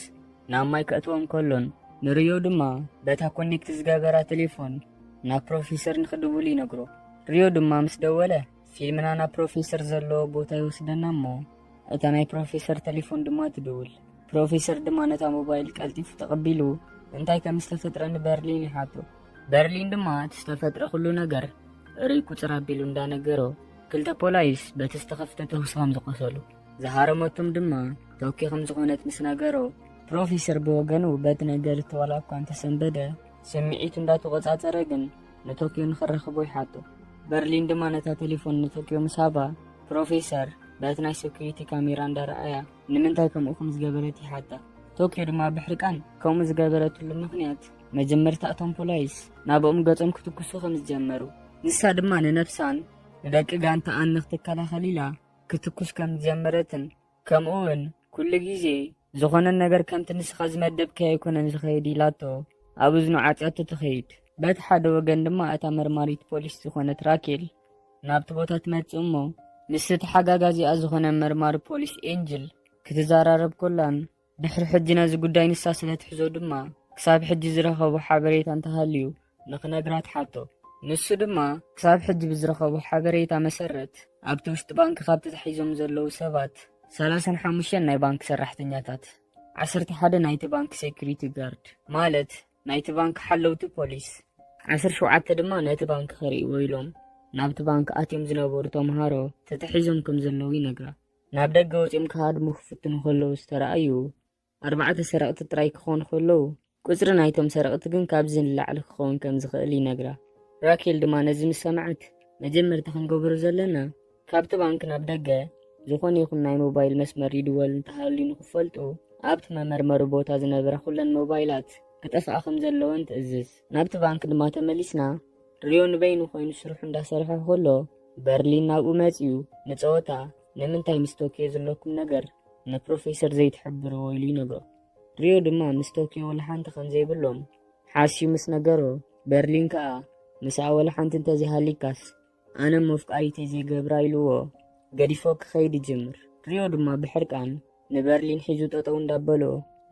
ናብ ማይ ከእትዎም ከሎን ንሪዮ ድማ በታ ኮኔክት ዝገበራ ቴሌፎን ናብ ፕሮፌሰር ንኽድውሉ ይነግሮ ሪዮ ድማ ምስ ደወለ ፊልምና ናብ ፕሮፌሰር ዘለዎ ቦታ ይወስደና እሞ እታ ናይ ፕሮፌሰር ቴሌፎን ድማ ትድውል ፕሮፌሰር ድማ ነታ ሞባይል ቀልጢፉ ተቐቢሉ እንታይ ከም ዝተፈጥረ ንበርሊን ይሓቶ በርሊን ድማ እቲ ዝተፈጥረ ኩሉ ነገር ርኢ ቁፅር ኣቢሉ እንዳነገሮ ክልተ ፖላይስ በቲ ዝተኸፍተ ተውሲ ከም ዝቆሰሉ ዝሃረመቶም ድማ ቶኪዮ ከም ዝኾነት ምስ ነገሮ ፕሮፌሰር ብወገኑ በቲ ነገር ተዋላ እኳ እንተሰንበደ ስምዒቱ እንዳተቆፃፀረ ግን ንቶኪዮ ንኽረኽቦ ይሓቶ በርሊን ድማ ነታ ቴሌፎን ንቶኪዮ ምሳባ ፕሮፌሰር በቲ ናይ ሴኩሪቲ ካሜራ እንዳረኣያ ንምንታይ ከምኡ ከም ዝገበረት ይሓታ ቶኪዮ ድማ ብሕርቃን ከምኡ ዝገበረትሉ ምክንያት መጀመርታ እቶም ፖላይስ ናብኦም ገጾም ክትኩሱ ከም ዝጀመሩ ንሳ ድማ ንነፍሳን ንደቂ ጋንታኣን ንኽትከላኸል ኢላ ክትኩስ ከም ዝጀመረትን ከምኡውን ኩሉ ግዜ ዝኾነ ነገር ከምቲ ንስኻ ዝመደብከ ኣይኮነን ዝኸይድ ኢላቶ ኣብ እዝኑ ዓፅያቶ ትኸይድ በቲ ሓደ ወገን ድማ እታ መርማሪት ፖሊስ ዝኾነት ራኬል ናብቲ ቦታ ትመጽእ እሞ ምስቲ ሓጋጋዚኣ ዝኾነ መርማሪ ፖሊስ ኤንጅል ክትዘራረብ ኮላን ድሕሪ ሕጂ ነዚ ጉዳይ ንሳ ስለ ትሕዞ ድማ ክሳብ ሕጂ ዝረኸቡ ሓበሬታ እንተሃልዩ ንኽነግራት ሓቶ ንሱ ድማ ክሳብ ሕጂ ብዝረኸቡ ሓበሬታ መሰረት ኣብቲ ውሽጢ ባንኪ ካብ ተታሒዞም ዘለዉ ሰባት 35 ናይ ባንኪ ሰራሕተኛታት 11 ናይቲ ባንኪ ሴኩሪቲ ጋርድ ማለት ናይቲ ባንኪ ሓለውቲ ፖሊስ 17 ድማ ነቲ ባንኪ ክሪእዎ ኢሎም ናብቲ ባንኪ ኣትዮም ዝነበሩ ተምሃሮ ተታሒዞም ከም ዘለዉ ይነግራ። ናብ ደገ ወፂኦም ክሃድሙ ክፍትኑ ከለዉ ዝተረኣዩ 4 ሰረቕቲ ጥራይ ክኾኑ ከለዉ ቁፅሪ ናይቶም ሰረቕቲ ግን ካብዚ ንላዕሊ ክኸውን ከም ዝኽእል ይነግራ። ራኬል ድማ ነዚ ምስ ሰምዐት መጀመርታ ክንገብሮ ዘለና ካብቲ ባንኪ ናብ ደገ ዝኾነ ይኹን ናይ ሞባይል መስመር ይድወል እንተሃልዩ ንክፈልጡ ኣብቲ መመርመሪ ቦታ ዝነበረ ኩለን ሞባይላት ክጠፍኣ ከም ዘለወን ትእዝዝ። ናብቲ ባንኪ ድማ ተመሊስና ሪዮ ንበይኑ ኮይኑ ስርሑ እንዳሰርሐ ከሎ በርሊን ናብኡ መፅዩ ንፀወታ ንምንታይ ምስ ቶኪዮ ዘለኩም ነገር ንፕሮፌሰር ዘይትሕብርዎ ኢሉ ይነግሮ። ሪዮ ድማ ምስ ቶኪዮ ወላ ሓንቲ ከም ዘይብሎም ሓስዩ ምስ ነገሮ በርሊን ከዓ ምስኣ ወላ ሓንቲ እንተዘይሃሊካስ ኣነ መፍቃሪተ ዘይገብራ ኢልዎ ገዲፎ ክኸይድ ይጅምር። ሪዮ ድማ ብሕርቃን ንበርሊን ሒዙ ጠጠው እንዳበሎ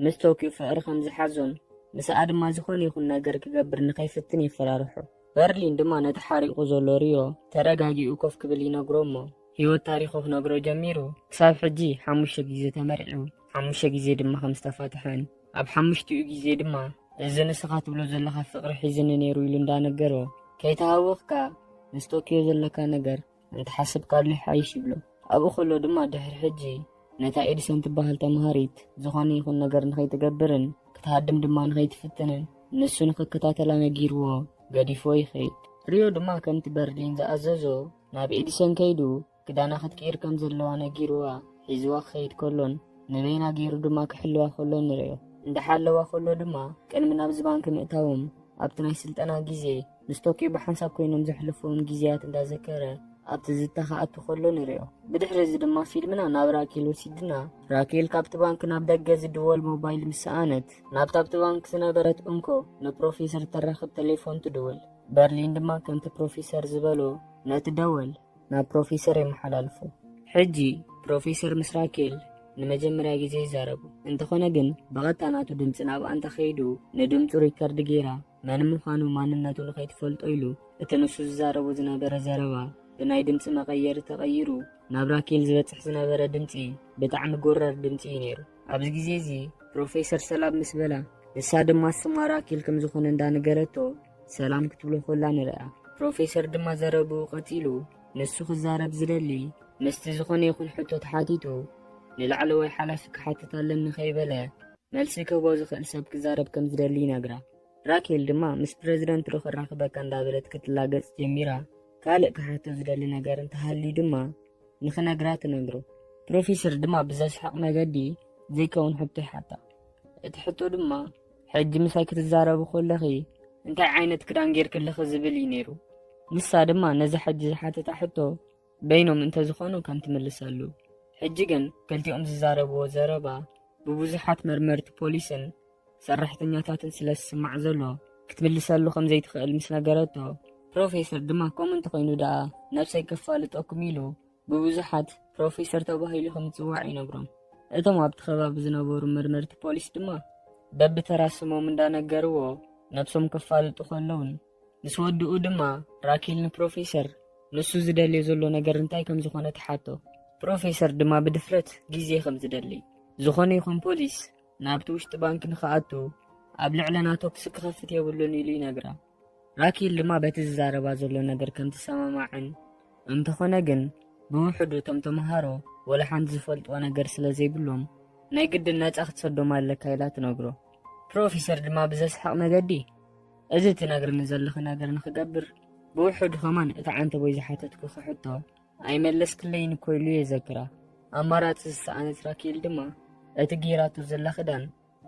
ምስ ቶኪዮ ፍቅሪ ከም ዝሓዞን ምስኣ ድማ ዝኾነ ይኹን ነገር ክገብር ንኸይፍትን ይፈራርሑ። በርሊን ድማ ነቲ ሓሪቑ ዘሎ ሪዮ ተረጋጊኡ ኮፍ ክብል ይነግሮ እሞ ህይወት ታሪኹ ክነግሮ ጀሚሩ ክሳብ ሕጂ 5 ግዜ ተመሪዑ 5 ግዜ ድማ ከም ዝተፋትሐን ኣብ 5ቲኡ ግዜ ድማ እዚ ንስኻ ትብሎ ዘለኻ ፍቅሪ ሒዝኒ ነይሩ ኢሉ እንዳነገሮ ከይተሃወኽካ ምስ ቶኪዮ ዘለካ ነገር እንትሓስብካሉ ይሓይሽ ይብሎ። ኣብኡ ከሎ ድማ ድሕሪ ሕጂ ነታ ኤዲሰን ትበሃል ተምሃሪት ዝኾነ ይኹን ነገር ንኸይትገብርን ክትሃድም ድማ ንኸይትፍትንን ንሱ ንኽከታተላ ነጊርዎ ገዲፎ ይኸይድ። ሪዮ ድማ ከምቲ በርሊን ዝኣዘዞ ናብ ኤዲሰን ከይዱ ክዳና ክትቅይር ከም ዘለዋ ነጊርዋ ሒዝዋ ክኸይድ ከሎን ንበይና ገይሩ ድማ ክሕልዋ ከሎ ንሪኦ። እንዳሓለዋ ከሎ ድማ ቅድሚ ናብዚ ባንኪ ምእታዎም ኣብቲ ናይ ስልጠና ግዜ ምስ ቶኪዮ ብሓንሳብ ኮይኖም ዘሕልፍዎም ግዜያት እንዳዘከረ ኣብቲ ዝተኻኣቱ ከሎ ንሪኦ። ብድሕሪ እዚ ድማ ፊልምና ናብ ራኬል ወሲድና ራኬል ካብቲ ባንኪ ናብ ደገ ዝድወል ሞባይል ምስኣነት ናብቲ ባንኪ ዝነበረት እንኮ ንፕሮፌሰር ተራኽብ ቴሌፎን ትድውል። በርሊን ድማ ከምቲ ፕሮፌሰር ዝበሎ ነቲ ደወል ናብ ፕሮፌሰር የመሓላልፎ። ሕጂ ፕሮፌሰር ምስ ራኬል ንመጀመርያ ግዜ ይዛረቡ። እንተኾነ ግን ብቐጥታ ናቱ ድምፂ ናብኣ እንተኸይዱ ንድምፁ ሪከርድ ጌራ መን ምዃኑ ማንነቱ ንኸይትፈልጦ ኢሉ እቲ ንሱ ዝዛረቡ ዝነበረ ዘረባ ብናይ ድምፂ መቐየሪ ተቐይሩ ናብ ራኬል ዝበፅሕ ዝነበረ ድምፂ ብጣዕሚ ጎረር ድምፂ እዩ ነይሩ። ኣብዚ ግዜ እዚ ፕሮፌሰር ሰላም ምስ በላ ንሳ ድማ ስማ ራኬል ከም ዝኾነ እንዳነገረቶ ሰላም ክትብሎ ኮላ ንርአ። ፕሮፌሰር ድማ ዘረቡ ቀፂሉ ንሱ ክዛረብ ዝደሊ ምስቲ ዝኾነ ይኹን ሕቶ ተሓቲቱ ንላዕለዋይ ሓላፊ ክሓትት ኣለኒ ንኸይበለ መልሲ ክህቦ ዝኽእል ሰብ ክዛረብ ከም ዝደሊ ይነግራ። ራኬል ድማ ምስ ፕሬዚደንት ሮ ክራኽበካ እንዳበለት ክትላገፅ ጀሚራ ካልእ ክሓቶ ዝደሊ ነገር እንተሃልዩ ድማ ንኽነግራ ትነግሮ። ፕሮፌሰር ድማ ብዘስሐቕ መገዲ ዘይከውን ሕቶ ይሓታ። እቲ ሕቶ ድማ ሕጂ ምሳይ ክትዛረቡ ከለኺ እንታይ ዓይነት ክዳን ጌርክለኺ ዝብል እዩ ነይሩ። ንሳ ድማ ነዚ ሕጂ ዝሓተታ ሕቶ በይኖም እንተዝኾኑ ከም ትምልሰሉ። ሕጂ ግን ክልቲኦም ዝዛረብዎ ዘረባ ብብዙሓት መርመርቲ ፖሊስን ሰራሕተኛታትን ስለ ዝስማዕ ዘሎ ክትምልሰሉ ከም ዘይትኽእል ምስ ነገረቶ ፕሮፌሰር ድማ ከምኡ እንተኾይኑ ደኣ ነብሰይ ከፋልጠኩም ኢሉ ብብዙሓት ፕሮፌሰር ተባሂሉ ከም ዝፅዋዕ ይነግሮም። እቶም ኣብቲ ከባቢ ዝነበሩ መርመርቲ ፖሊስ ድማ በብተራ ስሞም እንዳነገርዎ ነብሶም ከፋልጡ ከለውን ምስ ወድኡ ድማ ራኬል ንፕሮፌሰር ንሱ ዝደልዮ ዘሎ ነገር እንታይ ከም ዝኾነ ተሓቶ። ፕሮፌሰር ድማ ብድፍረት ግዜ ከም ዝደሊ ዝኾነ ይኹን ፖሊስ ናብቲ ውሽጢ ባንኪ ንኽኣቱ ኣብ ልዕለና ቶክሲ ክኸፍት የብሉን ኢሉ ይነግራ። ራኬል ድማ በቲ ዝዛረባ ዘሎ ነገር ከም ትሰማማዕን እንተኾነ ግን ብውሕዱ እቶም ተምሃሮ ወላ ሓንቲ ዝፈልጥዎ ነገር ስለ ዘይብሎም ናይ ግድን ነፃ ክትሰዶም ኣለካ ኢላ ትነግሮ። ፕሮፌሰር ድማ ብዘስሐቕ መገዲ እዚ ትነግርኒ ዘለኺ ነገር ንኽገብር ብውሕዱ ኸማን እቲ ዓንተ ቦይ ዝሓተትኩ ክሕቶ ኣይመለስክለይን እኮ ኢሉ የዘክራ። ኣማራፂ ዝሰኣነት ራኬል ድማ እቲ ጌራቱ ዘላ ክዳን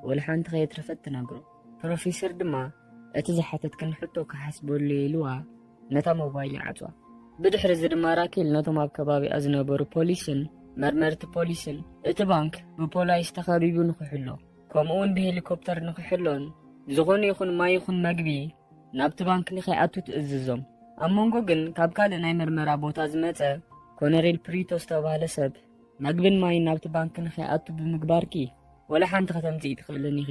ወላ ሓንቲ ከየትረፈት ትነግሮ። ፕሮፌሰር ድማ እቲ ዝሓተትክን ሕቶ ክሓስበሉ ኢልዋ ነታ ሞባይል ይዓፅዋ። ብድሕሪ እዚ ድማ ራኬል ነቶም ኣብ ከባቢኣ ዝነበሩ ፖሊስን መርመርቲ ፖሊስን እቲ ባንክ ብፖላይስ ተኸቢቡ ንክሕሎ ከምኡውን ብሄሊኮፕተር ንክሕሎን ዝኾነ ይኹን ማይ ይኹን መግቢ ናብቲ ባንክ ንኸይኣቱ ትእዝዞም። ኣብ መንጎ ግን ካብ ካልእ ናይ ምርመራ ቦታ ዝመፀ ኮነሬል ፕሪቶ ዝተባሃለ ሰብ መግብን ማይን ናብቲ ባንክ ንኸይኣቱ ብምግባርኪ ወላ ሓንቲ ከተምፅኢ ትኽእልን ኢኺ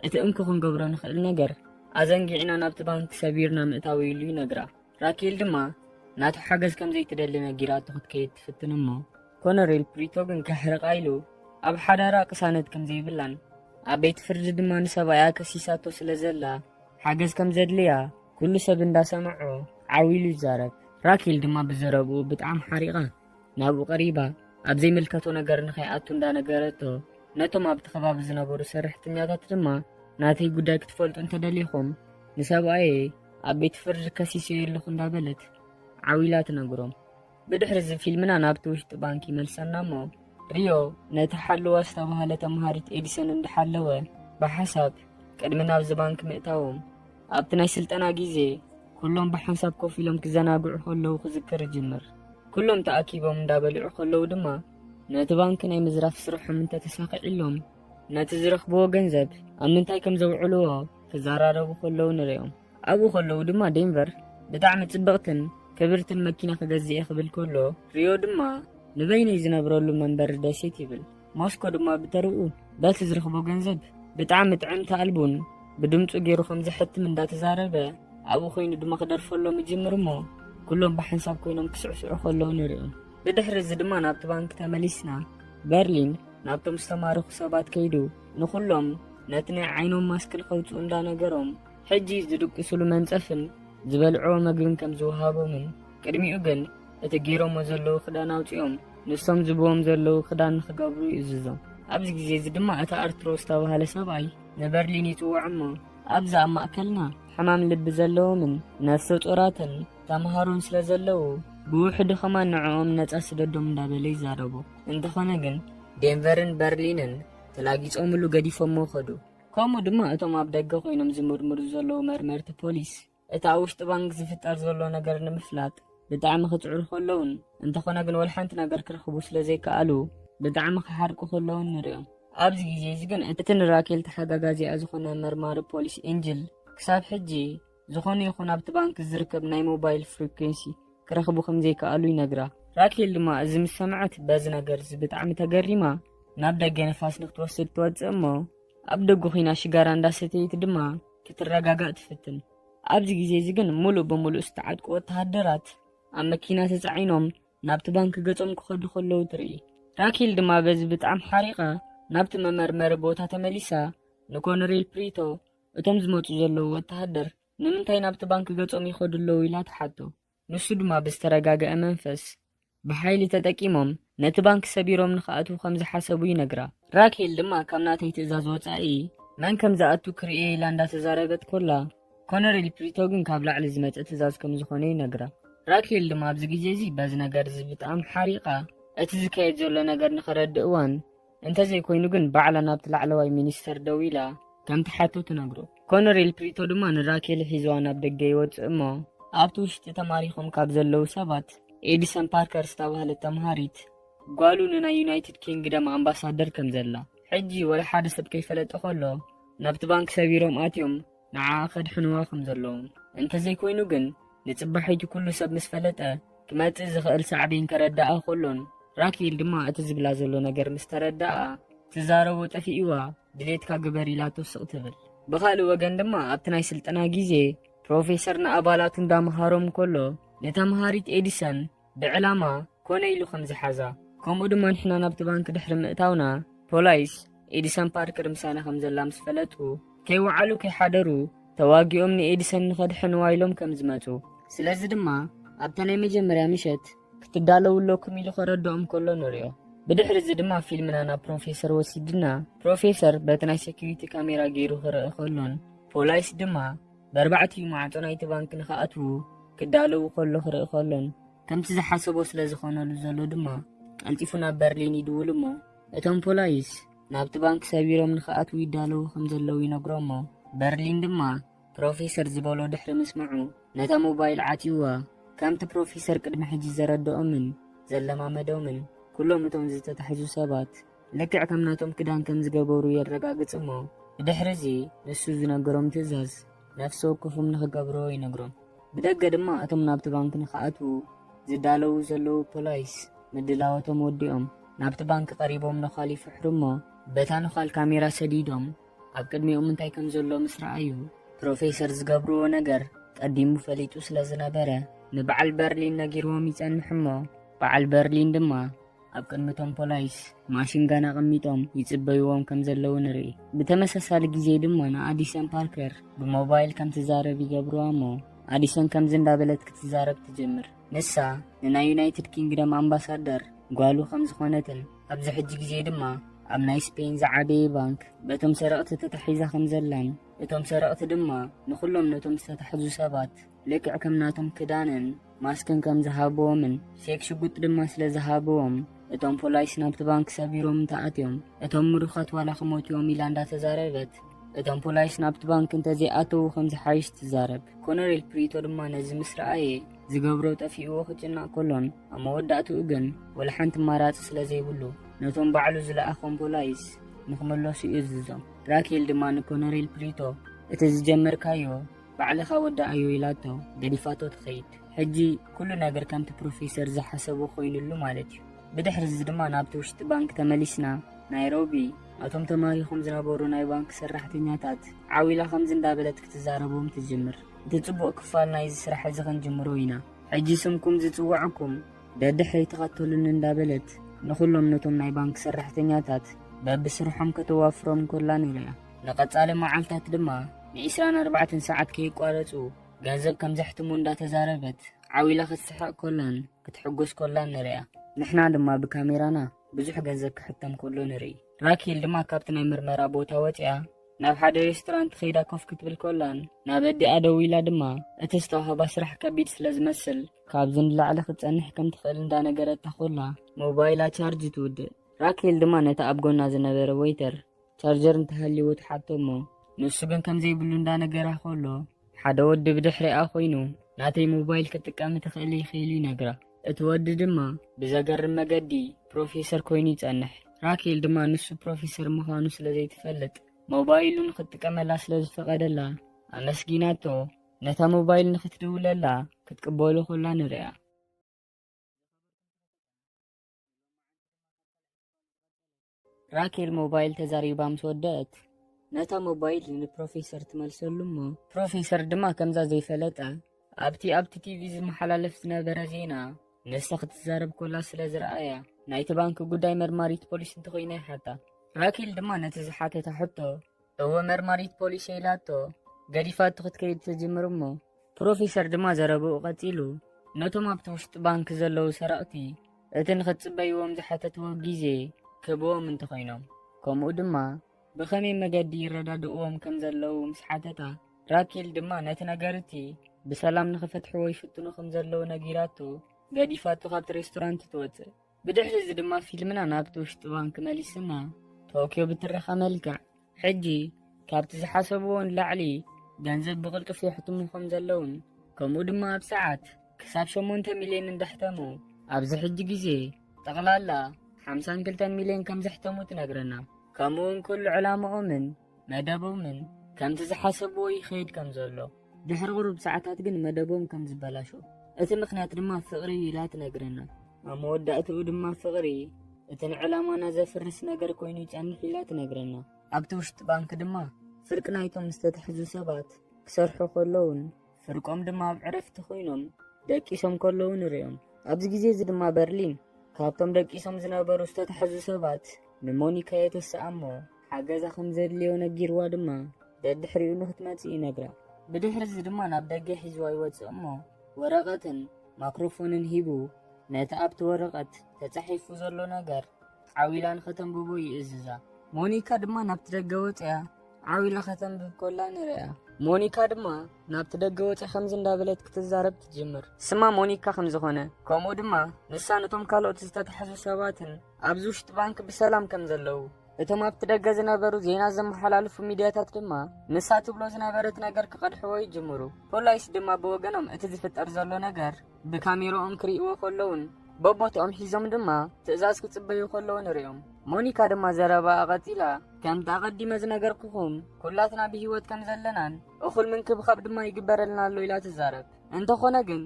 እትእንኩ ክንገብሮ ንኽእል ነገር ኣዘንጊዕና ናብቲ ባንክ ሰቢርና ምእታዊ ኢሉ ይነግራ። ራኬል ድማ ናቱ ሓገዝ ከም ዘይትደሊ ነጊራ ክትከይድ ትፍትን እሞ ኮነሬል ፕሪቶ ግን ከሕርቃ ኢሉ ኣብ ሓዳራ ቅሳነት ከም ዘይብላን ኣብ ቤት ፍርዲ ድማ ንሰብኣያ ከሲሳቶ ስለ ዘላ ሓገዝ ከም ዘድልያ ኩሉ ሰብ እንዳሰምዖ ዓዊሉ ይዛረብ። ራኬል ድማ ብዘረብኡ ብጣዕሚ ሓሪቓ ናብኡ ቀሪባ ኣብ ዘይምልከቶ ነገር ንኸይኣቱ እንዳነገረቶ ነቶም ኣብቲ ከባቢ ዝነበሩ ሰራሕተኛታት ድማ ናተይ ጉዳይ ክትፈልጡ እንተደሊኹም ንሰብኣየ ኣብ ቤት ፍርዲ ከሲሰዮ ኣለኹ እንዳበለት ዓዊላ ትነግሮም። ብድሕሪ እዚ ፊልምና ናብቲ ውሽጢ ባንኪ መልሰና እሞ ሪዮ ነቲ ሓለዋ ዝተባሃለ ተምሃሪት ኤዲሰን እንዳሓለወ ብሓሳብ ቅድሚ ናብዚ ባንክ ምእታዎም ኣብቲ ናይ ስልጠና ግዜ ኩሎም ብሓንሳብ ኮፍ ኢሎም ክዘናግዑ ከለዉ ክዝክር ይጅምር። ኩሎም ተኣኪቦም እንዳበሊዑ ከለዉ ድማ ነቲ ባንክ ናይ ምዝራፍ ስርሖም እንተተሳኺዒሎም ነቲ ዝረኽብዎ ገንዘብ ኣብ ምንታይ ከም ዘውዕልዎ ክዘራረቡ ከለዉ ንሪኦም። ኣብኡ ከለዉ ድማ ዴንቨር ብጣዕሚ ጽብቕትን ክብርትን መኪና ክገዝእ ክብል ከሎ ሪዮ ድማ ንበይነይ ዝነብረሉ መንበሪ ደሴት ይብል። ሞስኮ ድማ ብተርኡ በቲ ዝረኽቦ ገንዘብ ብጣዕሚ ጥዕምቲ ኣልቡን ብድምፁ ገይሩ ከም ዝሕትም እንዳተዛረበ ኣብኡ ኮይኑ ድማ ክደርፈሎም ይጅምር እሞ ኩሎም ብሓንሳብ ኮይኖም ክስዕስዑ ከለዉ ንሪኦም። ብድሕሪ እዚ ድማ ናብቲ ባንክ ተመሊስና በርሊን ናብቶም ዝተማረኹ ሰባት ከይዱ ንኹሎም ነቲ ናይ ዓይኖም ማስክል ከውፅኡ እንዳነገሮም ሕጂ ዝድቅስሉ መንፀፍን ዝበልዕዎ መግብን ከም ዝውሃቦምን ቅድሚኡ ግን እቲ ገይሮሞ ዘለዉ ክዳን ኣውፂኦም ንሶም ዝብዎም ዘለዉ ክዳን ንክገብሩ ይእዝዞም። ኣብዚ ግዜ እዚ ድማ እቲ ኣርትሮ ዝተባሃለ ሰብኣይ ንበርሊን ይፅውዕ እሞ ኣብዛ ኣብ ማእከልና ሕማም ልቢ ዘለዎምን ነፍሰ ጡራትን ተምሃሮን ስለ ዘለዉ ብውሕዱ ኸማን ንዕኦም ነፃ ስደዶም እንዳበለ ይዛረቡ። እንተኾነ ግን ዴንቨርን በርሊንን ተላጊፆምሉ ገዲፎሞ ኸዱ። ከምኡ ድማ እቶም ኣብ ደገ ኮይኖም ዝምርምሩ ዘለዉ መርመርቲ ፖሊስ እቲ ኣብ ውሽጢ ባንክ ዝፍጠር ዘሎ ነገር ንምፍላጥ ብጣዕሚ ክፅዕሩ ከለውን እንተኾነ ግን ወልሓንቲ ነገር ክረኽቡ ስለ ዘይከኣሉ ብጣዕሚ ክሓርቁ ከለውን ንሪኦም። ኣብዚ ግዜ እዚ ግን እቲ ንራኬል ተሓጋጋዚኣ ዝኾነ መርማሪ ፖሊስ ኤንጅል ክሳብ ሕጂ ዝኾነ ይኹን ኣብቲ ባንክ ዝርከብ ናይ ሞባይል ፍሪኩንሲ ክረኽቡ ከም ዘይከኣሉ ይነግራ። ራኬል ድማ እዚ ምስ ሰምዐት በዚ ነገር እዚ ብጣዕሚ ተገሪማ ናብ ደገ ነፋስ ንክትወስድ ትወፅእ እሞ ኣብ ደጉ ኺና ሽጋራ እንዳሰተይቲ ድማ ክትረጋጋእ ትፍትን። ኣብዚ ግዜ እዚ ግን ሙሉእ ብሙሉእ ዝተዓጥቁ ወተሃደራት ኣብ መኪና ተፃዒኖም ናብቲ ባንክ ገጾም ክኸዱ ከለዉ ትርኢ። ራኬል ድማ በዚ ብጣዕሚ ሓሪቓ ናብቲ መመርመሪ ቦታ ተመሊሳ ንኮነሬል ፕሪቶ እቶም ዝመፁ ዘለዉ ወተሃደር ንምንታይ ናብቲ ባንክ ገጾም ይኸዱ ኣለዉ ኢላ ትሓቶ። ንሱ ድማ ብዝተረጋግአ መንፈስ ብሓይሊ ተጠቂሞም ነቲ ባንክ ሰቢሮም ንኽኣትዉ ከም ዝሓሰቡ ይነግራ። ራኬል ድማ ካብ ናተይ ትእዛዝ ወፃኢ መን ከም ዝኣቱ ክርኤ ኢላ እንዳተዛረበት ኮላ ኮነሬል ፕሪቶ ግን ካብ ላዕሊ ዝመፀ ትእዛዝ ከም ዝኾነ ይነግራ። ራኬል ድማ ኣብዚ ግዜ እዚ በዚ ነገር እዚ ብጣዕሚ ሓሪቓ እቲ ዝካየድ ዘሎ ነገር ንኽረድእ እዋን እንተዘይኮይኑ ግን ባዕላ ናብቲ ላዕለዋይ ሚኒስተር ደው ኢላ ከም ትሓቶ ትነግሮ። ኮነሬል ፕሪቶ ድማ ንራኬል ሒዝዋ ናብ ደገ ይወፅእ እሞ ኣብቲ ውሽጢ ተማሪኾም ካብ ዘለዉ ሰባት ኤዲሰን ፓርከር ዝተባሃለት ተምሃሪት ጓሉ ንናይ ዩናይትድ ኪንግደም ኣምባሳደር ከም ዘላ ሕጂ ወላ ሓደ ሰብ ከይፈለጠ ከሎ ናብቲ ባንክ ሰቢሮም ኣትዮም ንዓኣ ከድሕንዋ ከም ዘለዎም እንተዘይኮይኑ ግን ንፅባሐይቲ ኩሉ ሰብ ምስ ፈለጠ ክመፅእ ዝኽእል ሳዕቤን ከረዳኣ ከሎን ራኬል ድማ እቲ ዝብላ ዘሎ ነገር ምስ ተረዳኣ ትዛረቦ ጠፊእዋ ድሌትካ ግበር ኢላ ተወስቕ ትብል። ብኻልእ ወገን ድማ ኣብቲ ናይ ስልጠና ግዜ ፕሮፌሰር ንኣባላቱ እንዳምሃሮም ከሎ ንተምሃሪት ኤዲሰን ብዕላማ ኮነ ኢሉ ከም ዝሓዛ ከምኡ ድማ ንሕና ናብቲ ባንክ ድሕሪ ምእታውና ፖላይስ ኤዲሰን ፓርከር ምሳና ከም ዘላ ምስ ፈለጡ ከይወዓሉ ከይሓደሩ ተዋጊኦም ንኤዲሰን ንኸድሕንዋ ኢሎም ከም ዝመፁ ስለዚ ድማ ኣብታ ናይ መጀመርያ ምሸት ክትዳለውለኩም ኢሉ ከረድኦም ከሎ ንሪኦ። ብድሕሪ እዚ ድማ ፊልምና ናብ ፕሮፌሰር ወሲድና ፕሮፌሰር በቲ ናይ ሴኪሪቲ ካሜራ ገይሩ ክርአ ከሎን ፖላይስ ድማ ብኣርባዕትዩ ማዕፆ ናይቲ ባንክ ንኽኣትዉ ክዳለዉ ከሎ ክርኢ ከሎን ከምቲ ዝሓሰቦ ስለ ዝኾነሉ ዘሎ ድማ ቀልጢፉ ናብ በርሊን ይድውሉ እሞ እቶም ፖላይስ ናብቲ ባንክ ሰቢሮም ንኽኣትዉ ይዳለዉ ከም ዘለዉ ይነግሮ እሞ በርሊን ድማ ፕሮፌሰር ዝበሎ ድሕሪ ምስምዑ ነታ ሞባይል ዓትይዋ ከምቲ ፕሮፌሰር ቅድሚ ሕጂ ዘረድኦምን ዘለማመዶምን ኩሎም እቶም ዝተታሕዙ ሰባት ልክዕ ከም ናቶም ክዳን ከም ዝገበሩ የረጋግፅ እሞ ብድሕሪ እዚ ንሱ ዝነገሮም ትእዛዝ ነፍሲ ወከፎም ንኽገብሮ ይነግሮም። ብደገ ድማ እቶም ናብቲ ባንክ ንኽኣትዉ ዝዳለዉ ዘለዉ ፖላይስ ምድላወቶም ወዲኦም ናብቲ ባንክ ቀሪቦም ነኻል ይፍሕሩ እሞ በታ ነኻል ካሜራ ሰዲዶም ኣብ ቅድሚኦም እንታይ ከም ዘሎ ምስ ረኣዩ ፕሮፌሰር ዝገብርዎ ነገር ቀዲሙ ፈሊጡ ስለ ዝነበረ ንበዓል በርሊን ነጊርዎም ይጸንሕ እሞ በዓል በርሊን ድማ ኣብ ቅድሚቶም ፖላይስ ማሽን ጋና ቀሚጦም ይጽበይዎም ከም ዘለዉ ንርኢ። ብተመሳሳሊ ግዜ ድማ ንኣዲሰን ፓርከር ብሞባይል ከም ትዛረብ ይገብርዋ እሞ ኣዲሰን ከምዚ እንዳበለት ክትዛረብ ትጀምር። ንሳ ንናይ ዩናይትድ ኪንግደም ኣምባሳደር ጓሉ ከም ዝኾነትን ኣብዚ ሕጂ ግዜ ድማ ኣብ ናይ ስፔን ዝዓበየ ባንክ በቶም ሰረቕቲ ተታሒዛ ከም ዘላን እቶም ሰረቕቲ ድማ ንኹሎም ነቶም ዝተታሕዙ ሰባት ልክዕ ከም ናቶም ክዳንን ማስክን ከም ዝሃብዎምን ሼክ ሽጉጥ ድማ ስለ ዝሃብዎም እቶም ፖላይስ ናብቲ ባንክ ሰቢሮም እንተኣትዮም እቶም ምሩኻት ዋላ ክሞትዮም ኢላ እንዳተዛረበት እቶም ፖላይስ ናብቲ ባንክ እንተዘይኣተዉ ከም ዝሓይሽ ትዛረብ። ኮሎኔል ፕሪቶ ድማ ነዚ ምስ ረኣየ ዝገብሮ ጠፊእዎ ክጭናቕ ከሎን ኣብ መወዳእትኡ ግን ወላ ሓንቲ ኣማራፂ ስለ ዘይብሉ ነቶም ባዕሉ ዝለኣኾም ፖላይስ ንክመለሱ ይእዝዞም። ራኬል ድማ ንኮሎኔል ፕሪቶ እቲ ዝጀመርካዮ ባዕልኻ ወዳእዮ ኢላቶ ገዲፋቶ ትኸይድ። ሕጂ ኩሉ ነገር ከምቲ ፕሮፌሰር ዝሓሰቦ ኮይኑሉ ማለት እዩ። ብድሕሪ እዚ ድማ ናብቲ ውሽጢ ባንክ ተመሊስና ናይሮቢ እቶም ተማሪኾም ዝነበሩ ናይ ባንክ ሰራሕተኛታት ዓዊላ ከምዚ እንዳበለት ክትዛረቦም ትጅምር። እቲ ጽቡቕ ክፋል ናይዚ ስራሕ እዚ ክንጅምሮ ኢና። ሕጂ ስምኩም ዝፅዋዕኩም ደድሕሪ ተኸተሉን እንዳበለት ንኹሎም ነቶም ናይ ባንክ ሰራሕተኛታት በብስርሖም ከተዋፍሮም ኮላ ንሪያ። ንቐጻሊ መዓልታት ድማ ን24 ሰዓት ከይቋረፁ ገንዘብ ከም ዘሕትሙ እንዳተዛረበት ዓዊላ ክትስሕቕ ኮላን ክትሕጎስ ኮላን ንሪያ። ንሕና ድማ ብካሜራና ብዙሕ ገንዘብ ክሕተም ከሎ ንርኢ። ራኬል ድማ ካብቲ ናይ ምርመራ ቦታ ወፂያ ናብ ሓደ ሬስቶራንት ከይዳ ኮፍ ክትብል ኮላን ናብ ኣዲኣ ደው ኢላ ድማ እቲ ዝተዋህባ ስራሕ ከቢድ ስለ ዝመስል ካብዚ ንላዕሊ ክትጸንሕ ከም ትኽእል እንዳነገረታ ኮላ ሞባይላ ቻርጅ ትውድእ። ራኬል ድማ ነቲ ኣብ ጎና ዝነበረ ወይተር ቻርጀር እንተሃልይዎ ትሓቶ እሞ ንሱ ግን ከምዘይብሉ እንዳነገራ ከሎ ሓደ ወዲ ብድሕሪኣ ኮይኑ ናተይ ሞባይል ክጥቀም ትኽእል ይኽእል ይነግራ። እቲ ወዲ ድማ ብዘገርም መገዲ ፕሮፌሰር ኮይኑ ይጸንሕ። ራኬል ድማ ንሱ ፕሮፌሰር ምዃኑ ስለ ዘይትፈልጥ ሞባይሉን ክትጥቀመላ ስለ ዝፈቐደላ ኣመስጊናቶ ነታ ሞባይል ንክትድውለላ ክትቅበሎ ኮላ ንሪያ። ራኬል ሞባይል ተዛሪባ ምስ ወደአት ነታ ሞባይል ንፕሮፌሰር ትመልሰሉ እሞ ፕሮፌሰር ድማ ከምዛ ዘይፈለጠ ኣብቲ ቲቪ ዝመሓላለፍ ዝነበረ ዜና ንሳ ክትዛረብ ኮላ ስለ ዝረኣያ ናይቲ ባንኪ ጉዳይ መርማሪት ፖሊስ እንተኮይና ይሓታ። ራኬል ድማ ነቲ ዝሓተታ ሕቶ እወ መርማሪት ፖሊስ ኢላቶ ገዲፋቶ ክትከይድ ትጅምር እሞ ፕሮፌሰር ድማ ዘረብኡ ቀፂሉ ነቶም ኣብቲ ውሽጢ ባንኪ ዘለዉ ሰረቕቲ እቲ ንክትፅበይዎም ዝሓተትዎ ግዜ ክህብዎም እንተኮይኖም ከምኡ ድማ ብኸመይ መገዲ ይረዳድእዎም ከም ዘለዉ ምስ ሓተታ ራኬል ድማ ነቲ ነገርቲ ብሰላም ንኽፈትሕዎ ይፍትኑ ከም ዘለዉ ነጊራቱ ገዲፋቱ ካብቲ ሬስቶራንት ትወፅእ። ብድሕሪ እዚ ድማ ፊልምና ናብቲ ውሽጢ ባንኪ መሊስና ቶኪዮ ብትረኻ መልክዕ ሕጂ ካብቲ ዝሓሰብዎ ንላዕሊ ገንዘብ ብቕልጡፍ የሕትሙ ከም ዘለውን ከምኡ ድማ ኣብ ሰዓት ክሳብ 8 ሚልዮን እንዳሕተሙ ኣብዚ ሕጂ ግዜ ጠቕላላ 52 ሚልዮን ከም ዘሕተሙ ትነግረና። ከምኡውን ኩሉ ዕላምኦምን መደቦምን ከምቲ ዝሓሰብዎ ይኸይድ ከም ዘሎ ድሕሪ ቁሩብ ሰዓታት ግን መደቦም ከም ዝበላሾ እቲ ምክንያት ድማ ፍቕሪ ኢላ ትነግረና። ኣብ መወዳእትኡ ድማ ፍቕሪ እቲ ንዕላማና ዘፍርስ ነገር ኮይኑ ይጸንሕ ኢላ ትነግረና። ኣብቲ ውሽጢ ባንኪ ድማ ፍርቂ ናይቶም ዝተታሕዙ ሰባት ክሰርሑ ከለውን ፍርቆም ድማ ኣብ ዕረፍቲ ኮይኖም ደቂሶም ከለዉ ንሪኦም። ኣብዚ ግዜ እዚ ድማ በርሊን ካብቶም ደቂሶም ዝነበሩ ዝተታሕዙ ሰባት ንሞኒካ የተሰኣ እሞ ሓገዛ ከም ዘድልዮ ነጊርዋ ድማ ደድሕሪኡ ንክትመጽእ ይነግራ። ብድሕሪ እዚ ድማ ናብ ደገ ሒዝዋ ይወፅእ እሞ ወረቐትን ማይክሮፎንን ሂቡ ነቲ ኣብቲ ወረቐት ተጻሒፉ ዘሎ ነገር ዓዊላ ንኸተንብቦ ይእዝዛ። ሞኒካ ድማ ናብቲ ደገ ወፅያ ዓዊላ ከተንብብ ኮላ ንሪያ። ሞኒካ ድማ ናብቲ ደገ ወፅያ ከምዚ እንዳበለት ክትዛረብ ትጅምር። ስማ ሞኒካ ከም ዝኾነ ከምኡ ድማ ንሳ ነቶም ካልኦት ዝተታሕዙ ሰባትን ኣብዚ ውሽጢ ባንኪ ብሰላም ከም ዘለዉ እቶም ኣብቲ ደገ ዝነበሩ ዜና ዘመሓላልፉ ሚድያታት ድማ ንሳ ትብሎ ዝነበረት ነገር ክቐድሕዎ ይጅምሩ። ፖላይስ ድማ ብወገኖም እቲ ዝፍጠር ዘሎ ነገር ብካሜራኦም ክሪእዎ ከለውን በቦትኦም ሒዞም ድማ ትእዛዝ ክጽበዩ ከለዉ ንሪኦም። ሞኒካ ድማ ዘረባ ቀፂላ ከምቲ ኣቐዲመ ዝነገርኩኹም ኩላትና ብሂወት ከም ዘለናን እኹል ምንክብኻብ ድማ ይግበረልና ኣሎ ኢላ ትዛረብ። እንተኾነ ግን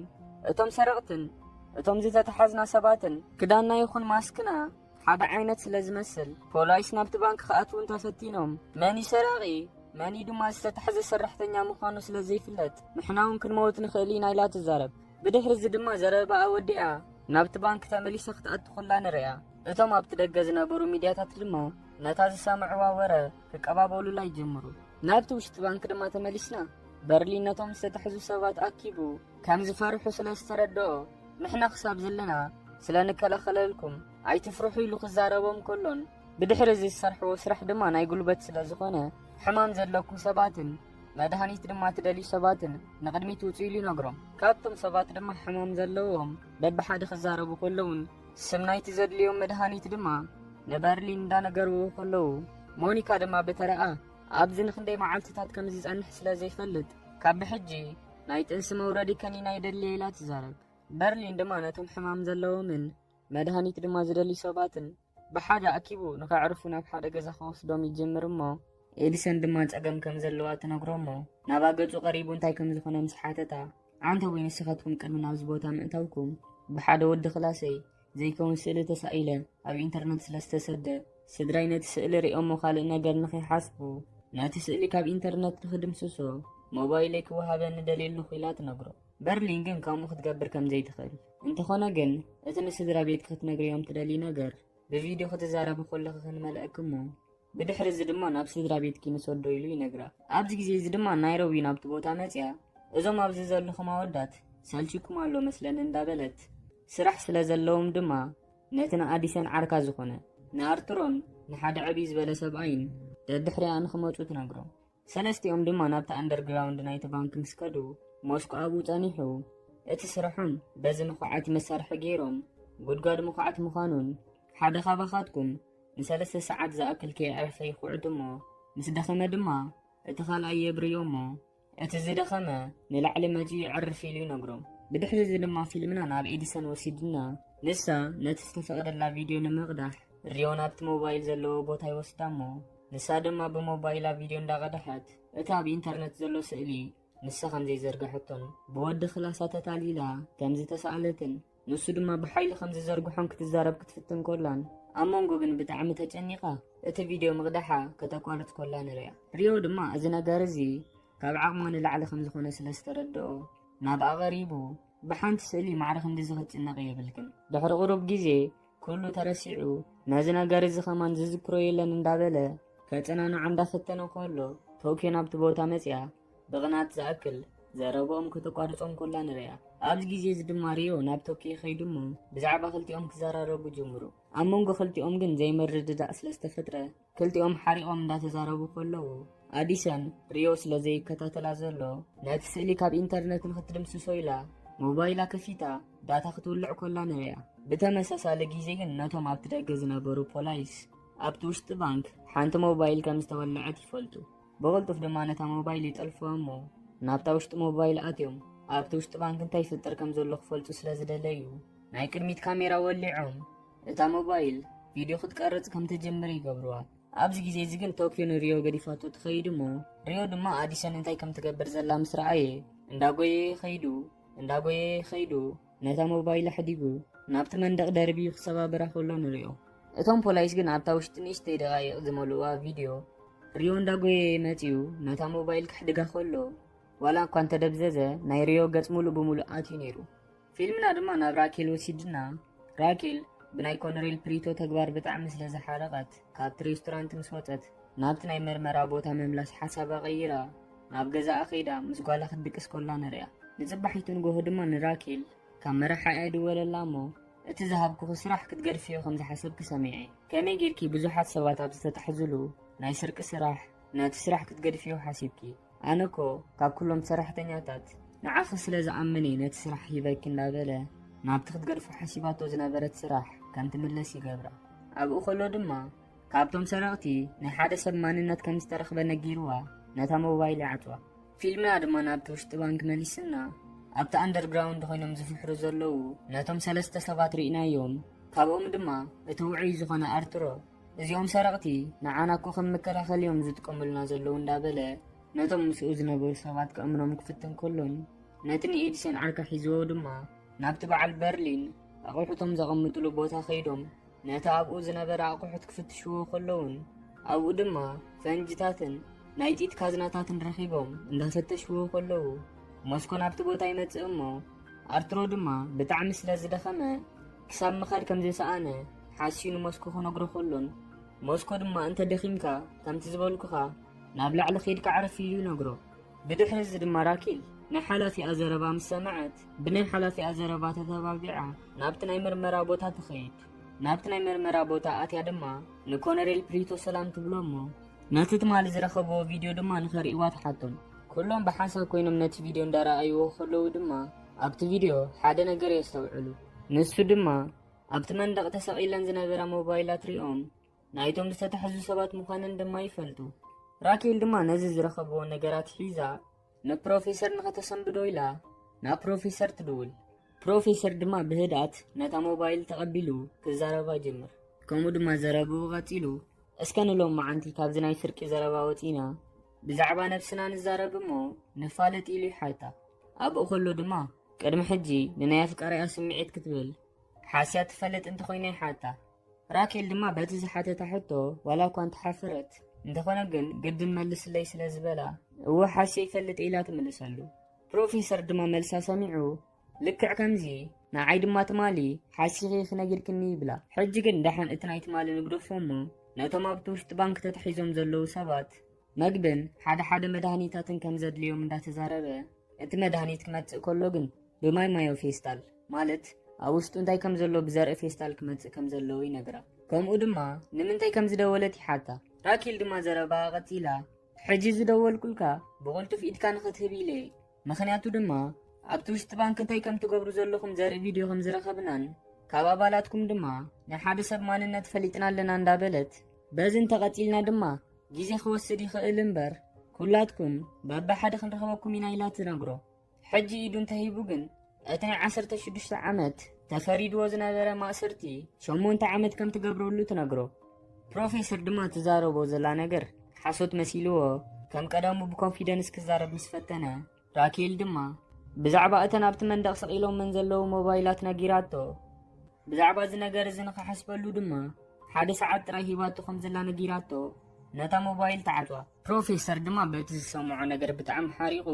እቶም ሰረቕትን እቶም ዝተታሓዝና ሰባትን ክዳንና ይኹን ማስክና ሓደ ዓይነት ስለ ዝመስል ፖላይስ ናብቲ ባንክ ከኣትውን ተፈቲኖም መኒ ሰራቂ መኒ ድማ ዝተታሕዘ ሰራሕተኛ ምዃኑ ስለ ዘይፍለጥ ንሕና እውን ክንመውት ንኽእል ኢና ኢላ ትዛረብ። ብድሕሪ እዚ ድማ ዘረባ ኣወዲኣ ናብቲ ባንክ ተመሊሳ ክትኣቱ ከላ ንሪኣ። እቶም ኣብቲ ደገ ዝነበሩ ሚድያታት ድማ ነታ ዝሰምዕዋ ወረ ክቀባበሉላ ይጀምሩ። ናብቲ ውሽጢ ባንክ ድማ ተመሊስና በርሊን ነቶም ዝተታሕዙ ሰባት ኣኪቡ ከም ዝፈርሑ ስለ ዝተረድኦ ንሕና ክሳብ ዘለና ስለ ንከላኸለልኩም ኣይትፍርሑ ኢሉ ክዛረቦም ከሎን ብድሕሪ እዚ ዝሰርሕዎ ስራሕ ድማ ናይ ጉልበት ስለ ዝኾነ ሕማም ዘለኩም ሰባትን መድሃኒት ድማ ትደልዩ ሰባትን ንቅድሚት ውፅኡ ኢሉ ይነግሮም። ካብቶም ሰባት ድማ ሕማም ዘለዎም በብሓደ ክዛረቡ ከለውን ስም ናይቲ ዘድልዮም መድሃኒት ድማ ንበርሊን እንዳነገርዎ ከለዉ ሞኒካ ድማ ብተረኣ ኣብዚ ንክንደይ መዓልትታት ከም ዝጸንሕ ስለ ዘይፈልጥ ካብ ብሕጂ ናይ ጥንሲ መውረዲ ከኒና ይደልየ ኢላ ትዛረብ። በርሊን ድማ ነቶም ሕማም ዘለዎምን መድሃኒት ድማ ዝደልዩ ሰባትን ብሓደ ኣኪቡ ንከዕርፉ ናብ ሓደ ገዛ ከወስዶም ይጅምር እሞ ኤዲሰን ድማ ፀገም ከም ዘለዋ ትነግሮ እሞ ናብ ገጹ ቀሪቡ እንታይ ከም ዝኾነ ምስ ሓተታ ዓንተ ወይ ንስኻትኩም ቅድሚ ናብዚ ቦታ ምእታውኩም ብሓደ ወዲ ክላሰይ ዘይከውን ስእሊ ተሳኢለ ኣብ ኢንተርነት ስለ ዝተሰደ ስድራይ ነቲ ስእሊ ሪኦሞ ካልእ ነገር ንኸይሓስቡ ነቲ ስእሊ ካብ ኢንተርነት ንኽድምስሶ ሞባይለይ ክወሃበኒ ደልየሉ ኢላ ትነግሮ። በርሊን ግን ከምኡ ክትገብር ከም ዘይትኽእል እንተኾነ ግን እቲ ንስድራ ቤት ክትነግሪዮም ትደሊ ነገር ብቪድዮ ክትዛረቡ ከለኹ ክንመልአክሞ ብድሕሪ እዚ ድማ ናብ ስድራ ቤት ኪንሰዶ ኢሉ ይነግራ። ኣብዚ ግዜ እዚ ድማ ናይሮቢ ናብቲ ቦታ መፅያ እዞም ኣብዚ ዘለኹም ኣወዳት ሰልቺኩም ኣሎ መስለን እንዳበለት ስራሕ ስለ ዘለዎም ድማ ነቲ ንኣዲሰን ዓርካ ዝኾነ ንኣርትሮን ንሓደ ዕብይ ዝበለ ሰብኣይን ደድሕሪያ ንክመፁ ትነግሮም። ሰለስቲኦም ድማ ናብቲ ኣንደርግራውንድ ናይቲ ባንክ ምስ ከዱ ሞስኮ ኣብኡ ጸኒሑ እቲ ስራሖም በዚ መኳዓቲ መሳርሒ ገይሮም ጉድጓድ መኳዓቲ ምዃኑን ሓደ ካባኻትኩም ንሰለስተ ሰዓት ዝኣክል ከይዕረፈ ይኹዕት እሞ ምስ ደኸመ ድማ እቲ ካልኣይ የብርዮ እሞ እቲ ዝደኸመ ንላዕሊ መፂኡ ይዕርፍ ኢሉ ይነግሮም። ብድሕሪ እዚ ድማ ፊልምና ናብ ኤዲሰን ወሲድና ንሳ ነቲ ዝተፈቕደላ ቪድዮ ንምቕዳሕ ሪዮ ናብቲ ሞባይል ዘለዎ ቦታ ይወስዳ እሞ ንሳ ድማ ብሞባይላ ቪድዮ እንዳቐድሐት እቲ ኣብ ኢንተርነት ዘሎ ስእሊ ንሳ ከምዘይ ዘርግሐቶን ብወዲ ክላሳ ተታሊላ ከም ዝተሰኣለትን ንሱ ድማ ብሓይሊ ከም ዝዘርግሖን ክትዛረብ ክትፍትን ኮላን ኣብ መንጎ ግን ብጣዕሚ ተጨኒቓ እቲ ቪድዮ ምቕዳሓ ከተቋርፅ ኮላ ንሪያ። ሪዮ ድማ እዚ ነገር እዚ ካብ ዓቕማ ንላዕሊ ከም ዝኾነ ስለ ዝተረድኦ ናብ ኣቐሪቡ ብሓንቲ ስእሊ ማዕረ ክንዲ ዝኽጭነቕ የብልክን። ድሕሪ ቁሩብ ግዜ ኩሉ ተረሲዑ ነዚ ነገር እዚ ኸማን ዝዝክሮ የለን እንዳበለ ከፀናንዓ እንዳፈተነ ከሎ ቶኪዮ ናብቲ ቦታ መፅያ ብቕናት ዝኣክል ዘረብኦም ከተቋርፆም ኮላ ንሪያ። ኣብዚ ግዜ እዚ ድማ ሪዮ ናብ ቶኪዮ ኸይዱ እሞ ብዛዕባ ክልቲኦም ክዘራረቡ ጀምሩ። ኣብ መንጎ ክልቲኦም ግን ዘይምርድዳእ ስለ ዝተፈጥረ ክልቲኦም ሓሪቖም እንዳተዛረቡ ከለዉ ኣዲሰን ሪዮ ስለ ዘይከታተላ ዘሎ ነቲ ስእሊ ካብ ኢንተርነት ንክትድምስሶ ኢላ ሞባይላ ከፊታ ዳታ ክትውልዕ ኮላ ንሪያ። ብተመሳሳሊ ግዜ ግን ነቶም ኣብቲ ደገ ዝነበሩ ፖላይስ ኣብቲ ውሽጢ ባንክ ሓንቲ ሞባይል ከም ዝተወልዐት ይፈልጡ። ብቕልጡፍ ድማ ነታ ሞባይል ይጠልፍዋ እሞ ናብታ ውሽጢ ሞባይል ኣትዮም ኣብቲ ውሽጢ ባንክ እንታይ ይፍጠር ከም ዘሎ ክፈልጡ ስለ ዝደለዩ ናይ ቅድሚት ካሜራ ወሊዖም እታ ሞባይል ቪድዮ ክትቀርጽ ከም ትጀምር ይገብርዋ። ኣብዚ ግዜ እዚ ግን ቶኪዮ ንሪዮ ገዲፋቶ ትኸይድ እሞ ሪዮ ድማ ኣዲሰን እንታይ ከም ትገብር ዘላ ምስ ረኣየ እንዳጎየ ኸይዱ ነታ ሞባይል ሕዲጉ ናብቲ መንደቕ ደርቢዩ ክሰባብራ ከሎ ንሪዮ። እቶም ፖላይስ ግን ኣብታ ውሽጢ ንእሽተይ ደቓይቕ ዝመልእዋ ቪድዮ ሪዮ እንዳጎየ መፂኡ ነታ ሞባይል ክሕድጋ ከሎ ዋላ እኳ እንተደብዘዘ ናይ ሪዮ ገጽ ሙሉእ ብሙሉእ ኣትዩ ነይሩ። ፊልምና ድማ ናብ ራኬል ወሲድና ራኬል ብናይ ኮነሬል ፕሪቶ ተግባር ብጣዕሚ ስለ ዝሓረቐት ካብቲ ሬስቶራንት ምስ ወፀት ናብቲ ናይ መርመራ ቦታ መምላስ ሓሳባ ቀይራ ናብ ገዛኣ ኸይዳ ምስ ጓላ ክትድቅስ ኮላ ንሪያ። ንፅባሒቱ ንጎሆ ድማ ንራኬል ካብ መራሓ እያ ድወለላ እሞ እቲ ዝሃብኩ ስራሕ ክትገድፍዮ ከም ዝሓሰብኪ ሰሚዐ ከመይ ጌርኪ ብዙሓት ሰባት ኣብ ዝተታሕዝሉ ናይ ስርቂ ስራሕ ነቲ ስራሕ ክትገድፍዮ ሓሲብኪ ኣነኮ ካብ ኩሎም ሰራሕተኛታት ንዓኺ ስለ ዝኣመነ ነቲ ስራሕ ሂበኪ እንዳበለ ናብቲ ክትገድፎ ሓሲባቶ ዝነበረት ስራሕ ከም ትምለስ ይገብራ። ኣብኡ ከሎ ድማ ካብቶም ሰረቕቲ ናይ ሓደ ሰብ ማንነት ከም ዝተረኽበ ነጊርዋ ነታ ሞባይል ይዓፅዋ። ፊልምና ድማ ናብቲ ውሽጢ ባንክ መሊስና ኣብቲ ኣንደርግራውንድ ኮይኖም ዝፍሕሩ ዘለዉ ነቶም ሰለስተ ሰባት ርኢናዮም። ካብኦም ድማ እቲ ውዑይ ዝኾነ ኣርትሮ እዚኦም ሰረቕቲ ንዓና እኮ ከም መከላኸሊዮም ዝጥቀሙልና ዘለዉ እንዳበለ ነቶም ምስኡ ዝነበሩ ሰባት ከእምኖም ክፍትን ከሎን ነቲ ንኤዲሰን ዓርካ ሒዝዎ ድማ ናብቲ በዓል በርሊን ኣቑሑቶም ዘቐምጥሉ ቦታ ኸይዶም ነታ ኣብኡ ዝነበረ ኣቑሑት ክፍትሽዎ ከለውን ኣብኡ ድማ ፈንጅታትን ናይ ጢት ካዝናታትን ረኺቦም እንዳፈተሽዎ ከለዉ ሞስኮ ናብቲ ቦታ ይመጽእ እሞ ኣርትሮ ድማ ብጣዕሚ ስለ ዝደኸመ ክሳብ ምኻድ ከም ዝሰኣነ ሓሲኑ ሞስኮ ክነግሮ ከሎን ሞስኮ ድማ እንተ ደኺምካ ከምቲ ዝበልኩኻ ናብ ላዕሊ ኸይድካ ዓረፍ ኢሉ ይነግሮ። ብድሕሪ እዚ ድማ ራኬል ናይ ሓላፊኣ ዘረባ ምስ ሰምዐት ብናይ ሓላፊኣ ዘረባ ተተባቢዓ ናብቲ ናይ ምርመራ ቦታ ትኸይድ። ናብቲ ናይ ምርመራ ቦታ ኣትያ ድማ ንኮነሬል ፕሪቶ ሰላም ትብሎ እሞ ነቲ ትማሊ ዝረኸብዎ ቪድዮ ድማ ንኸርእይዋ ትሓቶም። ኩሎም ብሓሳብ ኮይኖም ነቲ ቪድዮ እንዳረኣይዎ ከለዉ ድማ ኣብቲ ቪድዮ ሓደ ነገር የስተውዕሉ። ንሱ ድማ ኣብቲ መንደቕ ተሰቒለን ዝነበራ ሞባይላት ሪኦም ናይቶም ዝተታሕዙ ሰባት ምዃነን ድማ ይፈልጡ። ራኬል ድማ ነዚ ዝረኸብዎ ነገራት ሒዛ ንፕሮፌሰር ንኸተሰንብዶ ኢላ ናብ ፕሮፌሰር ትድውል። ፕሮፌሰር ድማ ብህድኣት ነታ ሞባይል ተቐቢሉ ክዛረባ ጀምር። ከምኡ ድማ ዘረብኡ ቐፂሉ እስከ ንሎም መዓንቲ ካብዚ ናይ ስርቂ ዘረባ ወፂና ብዛዕባ ነፍስና ንዛረብ እሞ ንፋለጥ ኢሉ ይሓታ። ኣብኡ ከሎ ድማ ቅድሚ ሕጂ ንናይ ኣፍቃሪኣ ስምዒት ክትብል ሓስያ ትፈልጥ እንተኾይና ይሓታ። ራኬል ድማ በቲ ዝሓተታ ሕቶ ዋላ እኳ እንተሓፍረት እንተኾነ ግን ግድን መልስለይ ስለ ዝበላ እወ ሓስያ ይፈልጥ ኢላ ትምልሰሉ። ፕሮፌሰር ድማ መልሳ ሰሚዑ ልክዕ ከምዚ ንዓይ ድማ ትማሊ ሓሲኺ ክነግርክኒ ይብላ። ሕጂ ግን ዳሓን እቲ ናይ ትማሊ ንግደፎ እሞ ነቶም ኣብቲ ውሽጢ ባንክ ተታሒዞም ዘለዉ ሰባት መግብን ሓደ መድሃኒታትን ከም ዘድልዮም እንዳተዛረበ እቲ መድሃኒት ክመጽእ ከሎ ግን ብማይማዮ ፌስታል ማለት ኣብ ውሽጡ እንታይ ከም ዘሎ ብዘርኢ ፌስታል ክመጽእ ከም ዘለዎ ይነግራ። ከምኡ ድማ ንምንታይ ከም ዝደወለት ይሓታ። ራኬል ድማ ዘረባ ቐፂላ ሕጂ ዝደወልኩልካ ብቕልጡፍ ኢድካ ንኽትህብ ኢለ ምኽንያቱ ድማ ኣብቲ ውሽጢ ባንክ እንታይ ከም ትገብሩ ዘለኹም ዘርኢ ቪድዮ ከም ዝረኸብናን ካብ ኣባላትኩም ድማ ናይ ሓደ ሰብ ማንነት ፈሊጥና ኣለና እንዳበለት በዚ እንተቐፂልና ድማ ግዜ ክወስድ ይኽእል እምበር ኩላትኩም በብሓደ ክንረኸበኩም ኢና ኢላ ትነግሮ። ሕጂ ኢዱ እንተሂቡ ግን እቲ ናይ 16 ዓመት ተፈሪድዎ ዝነበረ ማእሰርቲ 8 ዓመት ከም ትገብረሉ ትነግሮ። ፕሮፌሰር ድማ ትዛረቦ ዘላ ነገር ሓሶት መሲልዎ ከም ቀደሙ ብኮንፊደንስ ክዛረብ ምስ ፈተነ ራኬል ድማ ብዛዕባ እተን ኣብቲ መንደቕ ሰቒሎም ምን ዘለዉ ሞባይላት ነጊራቶ ብዛዕባ እዚ ነገር እዚ ንኸሓስበሉ ድማ 1 ሰዓት ጥራይ ሂባቶ ከም ዘላ ነጊራቶ ነታ ሞባይል ተዓጥዋ። ፕሮፌሰር ድማ በቲ ዝሰምዖ ነገር ብጣዕሚ ሓሪቑ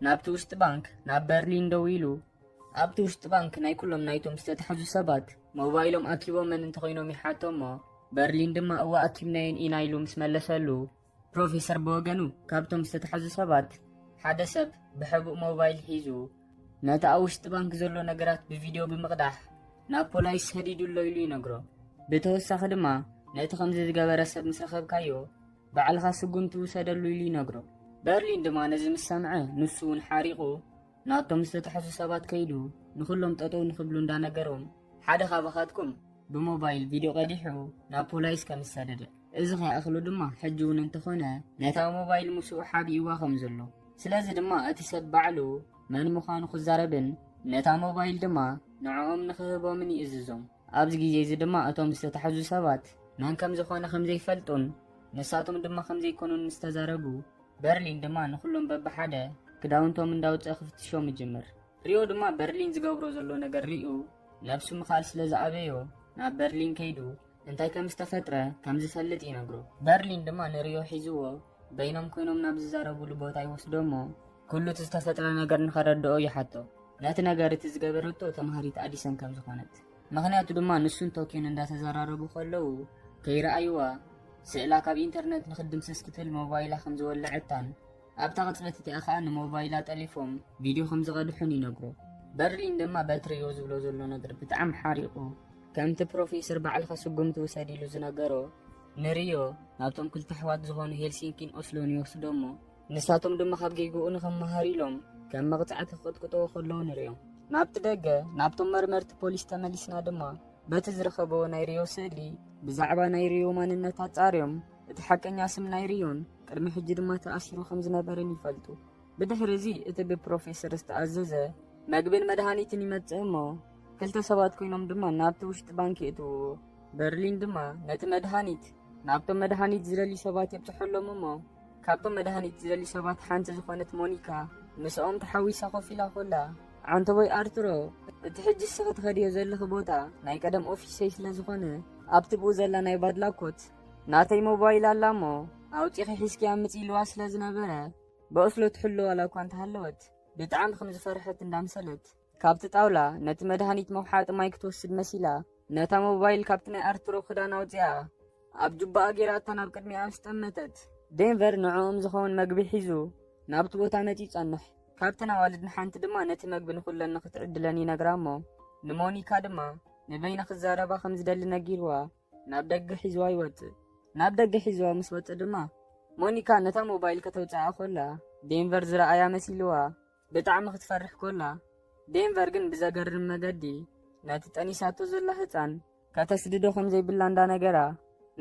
ናብቲ ውሽጢ ባንክ ናብ በርሊን ደው ኢሉ ኣብቲ ውሽጢ ባንክ ናይ ኩሎም ናይቶም ዝተታሕዙ ሰባት ሞባይሎም ኣኪቦም መን እንተኾይኖም ይሓቶ እሞ በርሊን ድማ እዋ ኣኪብናየን ኢና ኢሉ ምስ መለሰሉ ፕሮፌሰር ብወገኑ ካብቶም ዝተታሕዙ ሰባት ሓደ ሰብ ብሕቡእ ሞባይል ሒዙ ነቲ ኣብ ውሽጢ ባንክ ዘሎ ነገራት ብቪድዮ ብምቕዳሕ ናብ ፖላይስ ሰዲዱሎ ኢሉ ይነግሮ። ብተወሳኺ ድማ ነቲ ከምዚ ዝገበረ ሰብ ምስ ረኸብካዮ ባዕልኻ ስጉም ትውሰደሉ ኢሉ ይነግሮ። በርሊን ድማ ነዚ ምስ ሰምዐ ንሱ እውን ሓሪቑ ናቶም ዝተታሕዙ ሰባት ከይዱ ንኹሎም ጠጠው ንኽብሉ እንዳነገሮም ሓደ ካባኻትኩም ብሞባይል ቪድዮ ቀዲሑ ናብ ፖላይስ ከም ዝሰደደ እዚ ከይኣኽሉ ድማ ሕጂ እውን እንተኾነ ነታ ሞባይል ምስኡ ሓቢእዋ ከም ዘሎ ስለዚ ድማ እቲ ሰብ ባዕሉ መን ምዃኑ ክዛረብን ነታ ሞባይል ድማ ንዕኦም ንኽህቦምን ይእዝዞም። ኣብዚ ግዜ እዚ ድማ እቶም ዝተታሕዙ ሰባት መን ከም ዝኾነ ከም ዘይፈልጡን ንሳቶም ድማ ከም ዘይኮኑን ምስተዛረቡ በርሊን ድማ ንኹሎም በብሓደ ክዳውንቶም እንዳውፅአ ክፍትሾም ይጅምር። ሪዮ ድማ በርሊን ዝገብሮ ዘሎ ነገር ሪኡ ነብሱ ምኻል ስለ ዝኣበዮ ናብ በርሊን ከይዱ እንታይ ከም ዝተፈጥረ ከም ዝፈልጥ ይነግሮ። በርሊን ድማ ንሪዮ ሒዝዎ በይኖም ኮይኖም ናብ ዝዛረቡሉ ቦታ ይወስዶ እሞ ኩሉ እቲ ዝተፈጥረ ነገር ንኸረድኦ ይሓቶ። ነቲ ነገር እቲ ዝገበረቶ ተምሃሪት ኣዲሰን ከም ዝኾነት ምኽንያቱ ድማ ንሱን ቶኪዮን እንዳተዘራረቡ ከለዉ ከይረኣይዋ ስእላ ካብ ኢንተርኔት ንኽድምሰስ ክትብል ሞባይላ ከም ዝወልዐታን ኣብታ ቅጽበት እቲኣ ከዓ ንሞባይላ ጠሊፎም ቪድዮ ከም ዝቐድሑን ይነግሮ። በርሊን ድማ በትሪዮ ዝብሎ ዘሎ ነገር ብጣዕሚ ሓሪቑ ከምቲ ፕሮፌሰር ባዕልኻ ስጉም ትውሰድ ኢሉ ዝነገሮ ንሪዮ ናብቶም ክልተ ኣሕዋት ዝኾኑ ሄልሲንኪን ኦስሎን ይወስዶ እሞ ንሳቶም ድማ ካብ ገይግኡ ንኸመሃር ኢሎም ከም መቕፃዕቲ ክቕጥቅጥዎ ከለዉ ንሪኦም። ናብቲ ደገ ናብቶም መርመርቲ ፖሊስ ተመሊስና ድማ በቲ ዝረኸበዎ ናይ ሪዮ ስእሊ ብዛዕባ ናይ ሪዮ ማንነት ኣጻርዮም እቲ ሓቀኛ ስም ናይ ሪዮን ቅድሚ ሕጂ ድማ ተኣሲሩ ከም ዝነበረን ይፈልጡ። ብድሕሪ እዚ እቲ ብፕሮፌሰር ዝተኣዘዘ መግብን መድሃኒትን ይመጽእ እሞ ክልተ ሰባት ኮይኖም ድማ ናብቲ ውሽጢ ባንኪ እትውዎ። በርሊን ድማ ነቲ መድሃኒት ናብቶም መድሃኒት ዝደልዩ ሰባት የብፅሐሎም እሞ ካብቶም መድሃኒት ዝደልዩ ሰባት ሓንቲ ዝኾነት ሞኒካ ምስኦም ተሓዊሳ ኮፍ ኢላ ኮላ ዓንተቦይ ኣርትሮ እቲ ሕጂ ስኻ ትኸድዮ ዘለኹ ቦታ ናይ ቀደም ኦፊሰይ ስለ ዝኾነ ኣብትብኡ ዘላ ናይ ባድላኮት ናተይ ሞባይል ኣላሞ ኣውፂኺ ሒዝኪ ኣምፂ ኢልዋ ስለ ዝነበረ በእስሎ ትሕሎ ዋላ እኳ እንተሃለወት ብጣዕሚ ከም ዝፈርሐት እንዳምሰለት ካብቲ ጣውላ ነቲ መድሃኒት መውሓጢ ማይ ክትወስድ መሲላ ነታ ሞባይል ካብቲ ናይ ኣርትሮ ክዳን ኣውፂኣ ኣብ ጁባኣ ጌራታ ናብ ቅድሚኣ ኣስጠመተት። ዴንቨር ንዕኦም ዝኸውን መግቢ ሒዙ ናብቲ ቦታ መፂ ይጸንሕ። ካብተን ኣዋልድ ንሓንቲ ድማ ነቲ መግቢ ንኹለን ንኽትዕድለን ይነግራ እሞ ንሞኒካ ድማ ንበይና ክዛረባ ከም ዝደሊ ነጊርዋ ናብ ደገ ሒዝዋ ይወፅእ። ናብ ደገ ሒዝዋ ምስ ወፅእ ድማ ሞኒካ ነታ ሞባይል ከተውፅኣ ኮላ ዴንቨር ዝረኣያ መሲልዋ ብጣዕሚ ክትፈርሕ ኮላ ዴንቨር ግን ብዘገርም መገዲ ነቲ ጠኒሳቶ ዘላ ህፃን ከተስድዶ ከም ዘይብላ እንዳነገራ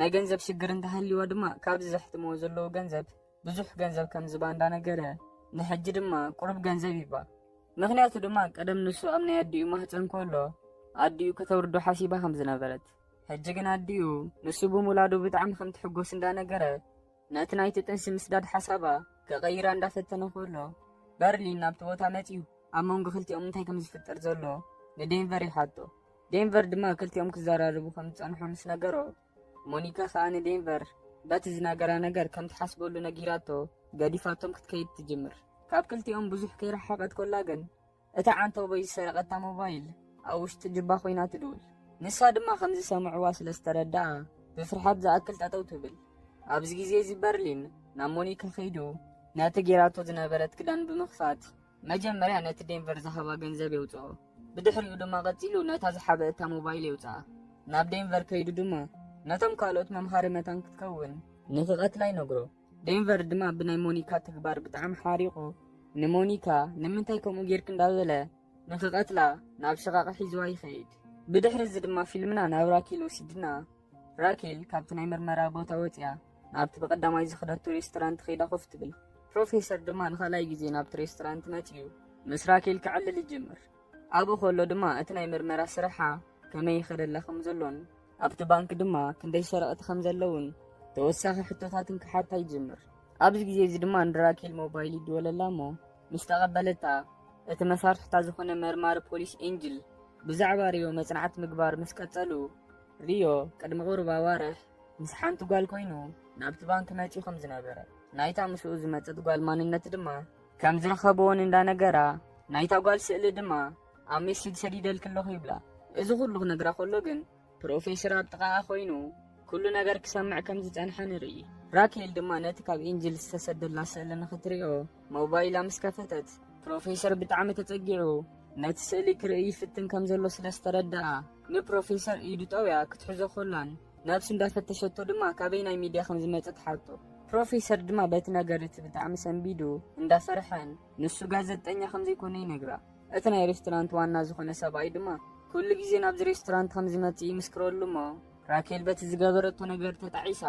ናይ ገንዘብ ሽግር እንተሃልይዋ ድማ ካብዚ ዘሕትምዎ ዘለዉ ገንዘብ ብዙሕ ገንዘብ ከም ዝባ እንዳነገረ ንሕጂ ድማ ቁርብ ገንዘብ ይባ። ምክንያቱ ድማ ቀደም ንሱ ኣብ ናይ ኣዲኡ ማህፀን ከሎ ኣዲኡ ከተውርዶ ሓሲባ ከም ዝነበረት ሕጂ ግን ኣዲኡ ንሱ ብምውላዱ ብጣዕሚ ከም ትሕጎስ እንዳነገረ ነቲ ናይቲ ጥንሲ ምስዳድ ሓሳባ ከቐይራ እንዳፈተነ ከሎ በርሊን ናብቲ ቦታ መፂኡ ኣብ መንጎ ክልቲኦም እንታይ ከም ዝፍጠር ዘሎ ንዴንቨር ይሓቶ። ዴንቨር ድማ ክልቲኦም ክዘራርቡ ከም ዝፀንሑ ምስ ነገሮ ሞኒካ ከዓ ንዴንቨር በቲ ዝነገራ ነገር ከም ትሓስበሉ ነጊራቶ ገዲፋቶም ክትከይድ ትጅምር። ካብ ክልቲኦም ብዙሕ ከይረሓቐት ኮላ ግን እታ ዓንተው በይ ዝሰረቐታ ሞባይል ኣብ ውሽጢ ጅባ ኮይና ትድውል። ንሳ ድማ ከም ዝሰምዕዋ ስለ ዝተረዳኣ ብፍርሓት ዝኣክል ጠጠው ትብል። ኣብዚ ግዜ እዚ በርሊን ናብ ሞኒካ ከይዱ ነቲ ጌራቶ ዝነበረት ክዳን ብምኽፋት መጀመርያ ነቲ ዴንቨር ዝሃባ ገንዘብ የውፅኦ። ብድሕሪኡ ድማ ቀፂሉ ነታ ዝሓበእታ ሞባይል የውፅኣ። ናብ ዴንቨር ከይዱ ድማ ነቶም ካልኦት መምሃሪ መታን ክትከውን ንክቐትላ ይነግሮ። ዴንቨር ድማ ብናይ ሞኒካ ተግባር ብጣዕሚ ሓሪቑ ንሞኒካ ንምንታይ ከምኡ ጌርክ እንዳበለ ንክቐትላ ናብ ሸቓቕ ሒዝዋ ይኸይድ። ብድሕሪ እዚ ድማ ፊልምና ናብ ራኬል ወሲድና ራኬል ካብቲ ናይ ምርመራ ቦታ ወፅያ ናብቲ ብቐዳማይ ዝኽደቱ ሬስቶራንት ከይዳ ኮፍ ትብል። ፕሮፌሰር ድማ ንኻልኣይ ግዜ ናብቲ ሬስቶራንት መፅዩ ምስ ራኬል ክዕልል ይጅምር። ኣብኡ ከሎ ድማ እቲ ናይ ምርመራ ስራሓ ከመይ ይኸደላ ከም ዘሎን ኣብቲ ባንክ ድማ ክንደይ ሰረቕቲ ከም ዘለውን ተወሳኺ ሕቶታትን ክሓታ ይጅምር። ኣብዚ ግዜ እዚ ድማ ንራኬል ሞባይል ይድወለላ እሞ ምስ ተቐበለታ እቲ መሳርሕታ ዝኾነ መርማሪ ፖሊስ ኤንጅል ብዛዕባ ሪዮ መጽናዕቲ ምግባር ምስ ቀጸሉ ሪዮ ቅድሚ ቁርባ ዋርሕ ምስ ሓንቲ ጓል ኮይኑ ናብቲ ባንክ መፂኡ ከም ዝነበረ ናይታ ምስኡ ዝመፀት ጓል ማንነት ድማ ከም ዝረኸበዎን እንዳነገራ ናይታ ጓል ስእሊ ድማ ኣብ ሜሴጅ ሰዲደልክ ኣለኹ ይብላ። እዚ ኩሉ ክነግራ ከሎ ግን ፕሮፌሰር ኣብ ጥቓኣ ኮይኑ ኩሉ ነገር ክሰምዕ ከም ዝፀንሐ ንርኢ። ራኬል ድማ ነቲ ካብ ኤንጅል ዝተሰደላ ስእሊ ንኽትሪኦ ሞባይላ ምስ ከፈተት ፕሮፌሰር ብጣዕሚ ተፀጊዑ ነቲ ስእሊ ክርኢ ይፍትን ከም ዘሎ ስለ ዝተረዳኣ ንፕሮፌሰር ኢዱ ጠውያ ክትሕዞ ኮላን ነብሱ እንዳፈተሸቶ ድማ ካበይ ናይ ሚድያ ከም ዝመፀት ሓቶ። ፕሮፌሰር ድማ በቲ ነገር እቲ ብጣዕሚ ሰንቢዱ እንዳፈርሐን ንሱ ጋዜጠኛ ከም ዘይኮነ ይነግራ። እቲ ናይ ሬስቶራንት ዋና ዝኾነ ሰብኣይ ድማ ኩሉ ግዜ ናብዚ ሬስቶራንት ከም ዝመፅእ ይምስክረሉ እሞ ራኬል በቲ ዝገበረቶ ነገር ተጣዒሳ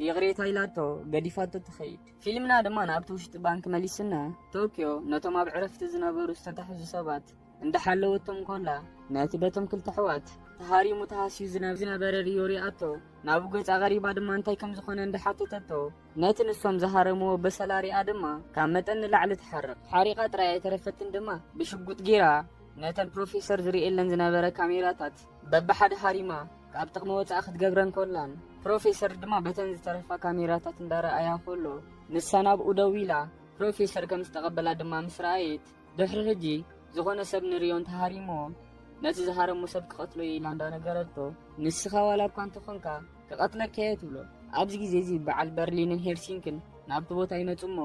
ይቕሬታ ኢላቶ ገዲፋቶ ትኸይድ። ፊልምና ድማ ናብቲ ውሽጢ ባንክ መሊስና ቶኪዮ ነቶም ኣብ ዕረፍቲ ዝነበሩ ዝተታሕዙ ሰባት እንዳሓለወቶም ኮላ ነቲ በቶም ክልተ ኣሕዋት ተሃሪሙ ተሃስዩ ዝነበረ ሪዮ ሪኣቶ ናብ ገጻ ቀሪባ ድማ እንታይ ከም ዝኾነ እንዳሓተተቶ ነቲ ንሶም ዝሃረምዎ በሰላሪኣ ድማ ካብ መጠን ንላዕሊ ትሓርቕ። ሓሪቓ ጥራይ ኣይተረፈትን ድማ ብሽጉጥ ጌራ ነተን ፕሮፌሰር ዝሪኤለን ዝነበረ ካሜራታት በብሓደ ሃሪማ ካብ ጥቕሚ ወፃኢ ክትገብረን ኮላን ፕሮፌሰር ድማ በተን ዝተረፋ ካሜራታት እንዳረኣያ ኮሎ ንሳ ናብኡ ደው ኢላ ፕሮፌሰር ከም ዝተቐበላ ድማ ምስ ረኣየት ድሕሪ ሕጂ ዝኾነ ሰብ ንሪዮን ተሃሪሞ ነቲ ዝሃረሙ ሰብ ክቐትሎ ኢላ እንዳነገረቶ ንስኻ ዋላ እኳ እንተኾንካ ክቐትለካ እየ ትብሎ። ኣብዚ ግዜ እዚ በዓል በርሊንን ሄልሲንክን ናብቲ ቦታ ይመፁ እሞ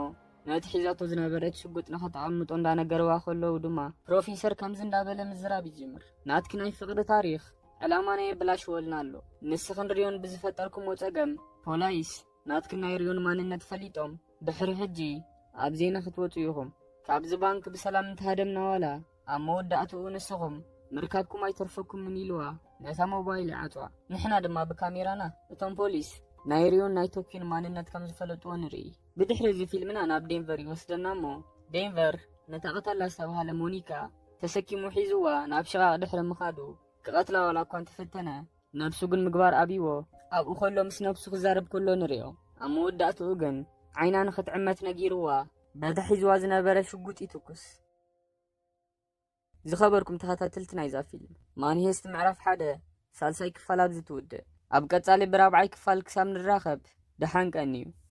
ነቲ ሒዛቶ ዝነበረት ሽጉጥ ንኸተቐምጦ እንዳነገረዋ ከለዉ ድማ ፕሮፌሰር ከምዚ እንዳበለ ምዝራብ ይጅምር። ናትኪ ናይ ፍቕሪ ታሪክ ዕላማና የበላሽወልና ኣሎ። ንስኽን ሪዮን ብዝፈጠርኩምዎ ፀገም ፖላይስ ናትክን ናይ ሪዮን ማንነት ፈሊጦም ድሕሪ ሕጂ ኣብ ዜና ክትወፁ ኢኹም። ካብዚ ባንክ ብሰላም እንተሃደምና ዋላ ኣብ መወዳእትኡ ንስኹም ምርካብኩም ኣይተርፈኩምን ኢልዋ ነታ ሞባይል ይዓፅዋ። ንሕና ድማ ብካሜራና እቶም ፖሊስ ናይ ሪዮን ናይ ቶኪዮን ማንነት ከም ዝፈለጥዎ ንርኢ። ብድሕሪ እዚ ፊልምና ናብ ዴንቨር ይወስደና እሞ ዴንቨር ነታ ቀታላ ዝተባሃለ ሞኒካ ተሰኪሙ ሒዝዋ ናብ ሽቓቕ ድሕሪ ምኻዱ ክቐትላ ዋላ እኳ እንተፈተነ ነብሱ ግን ምግባር ኣብይዎ ኣብኡ ከሎ ምስ ነብሱ ክዛረብ ከሎ ንሪኦ። ኣብ መወዳእትኡ ግን ዓይና ንኽትዕመት ነጊርዋ በቲ ሒዝዋ ዝነበረ ሽጉጥ ይትኩስ። ዝኸበርኩም ተኸታተልቲ ናይዛ ፊልም ማንሄስት ምዕራፍ 1 ሳልሳይ ክፋል ኣብዚ ትውድእ። ኣብ ቀጻሊ ብራብዓይ ክፋል ክሳብ ንራኸብ ደሓን ቀኒ እዩ።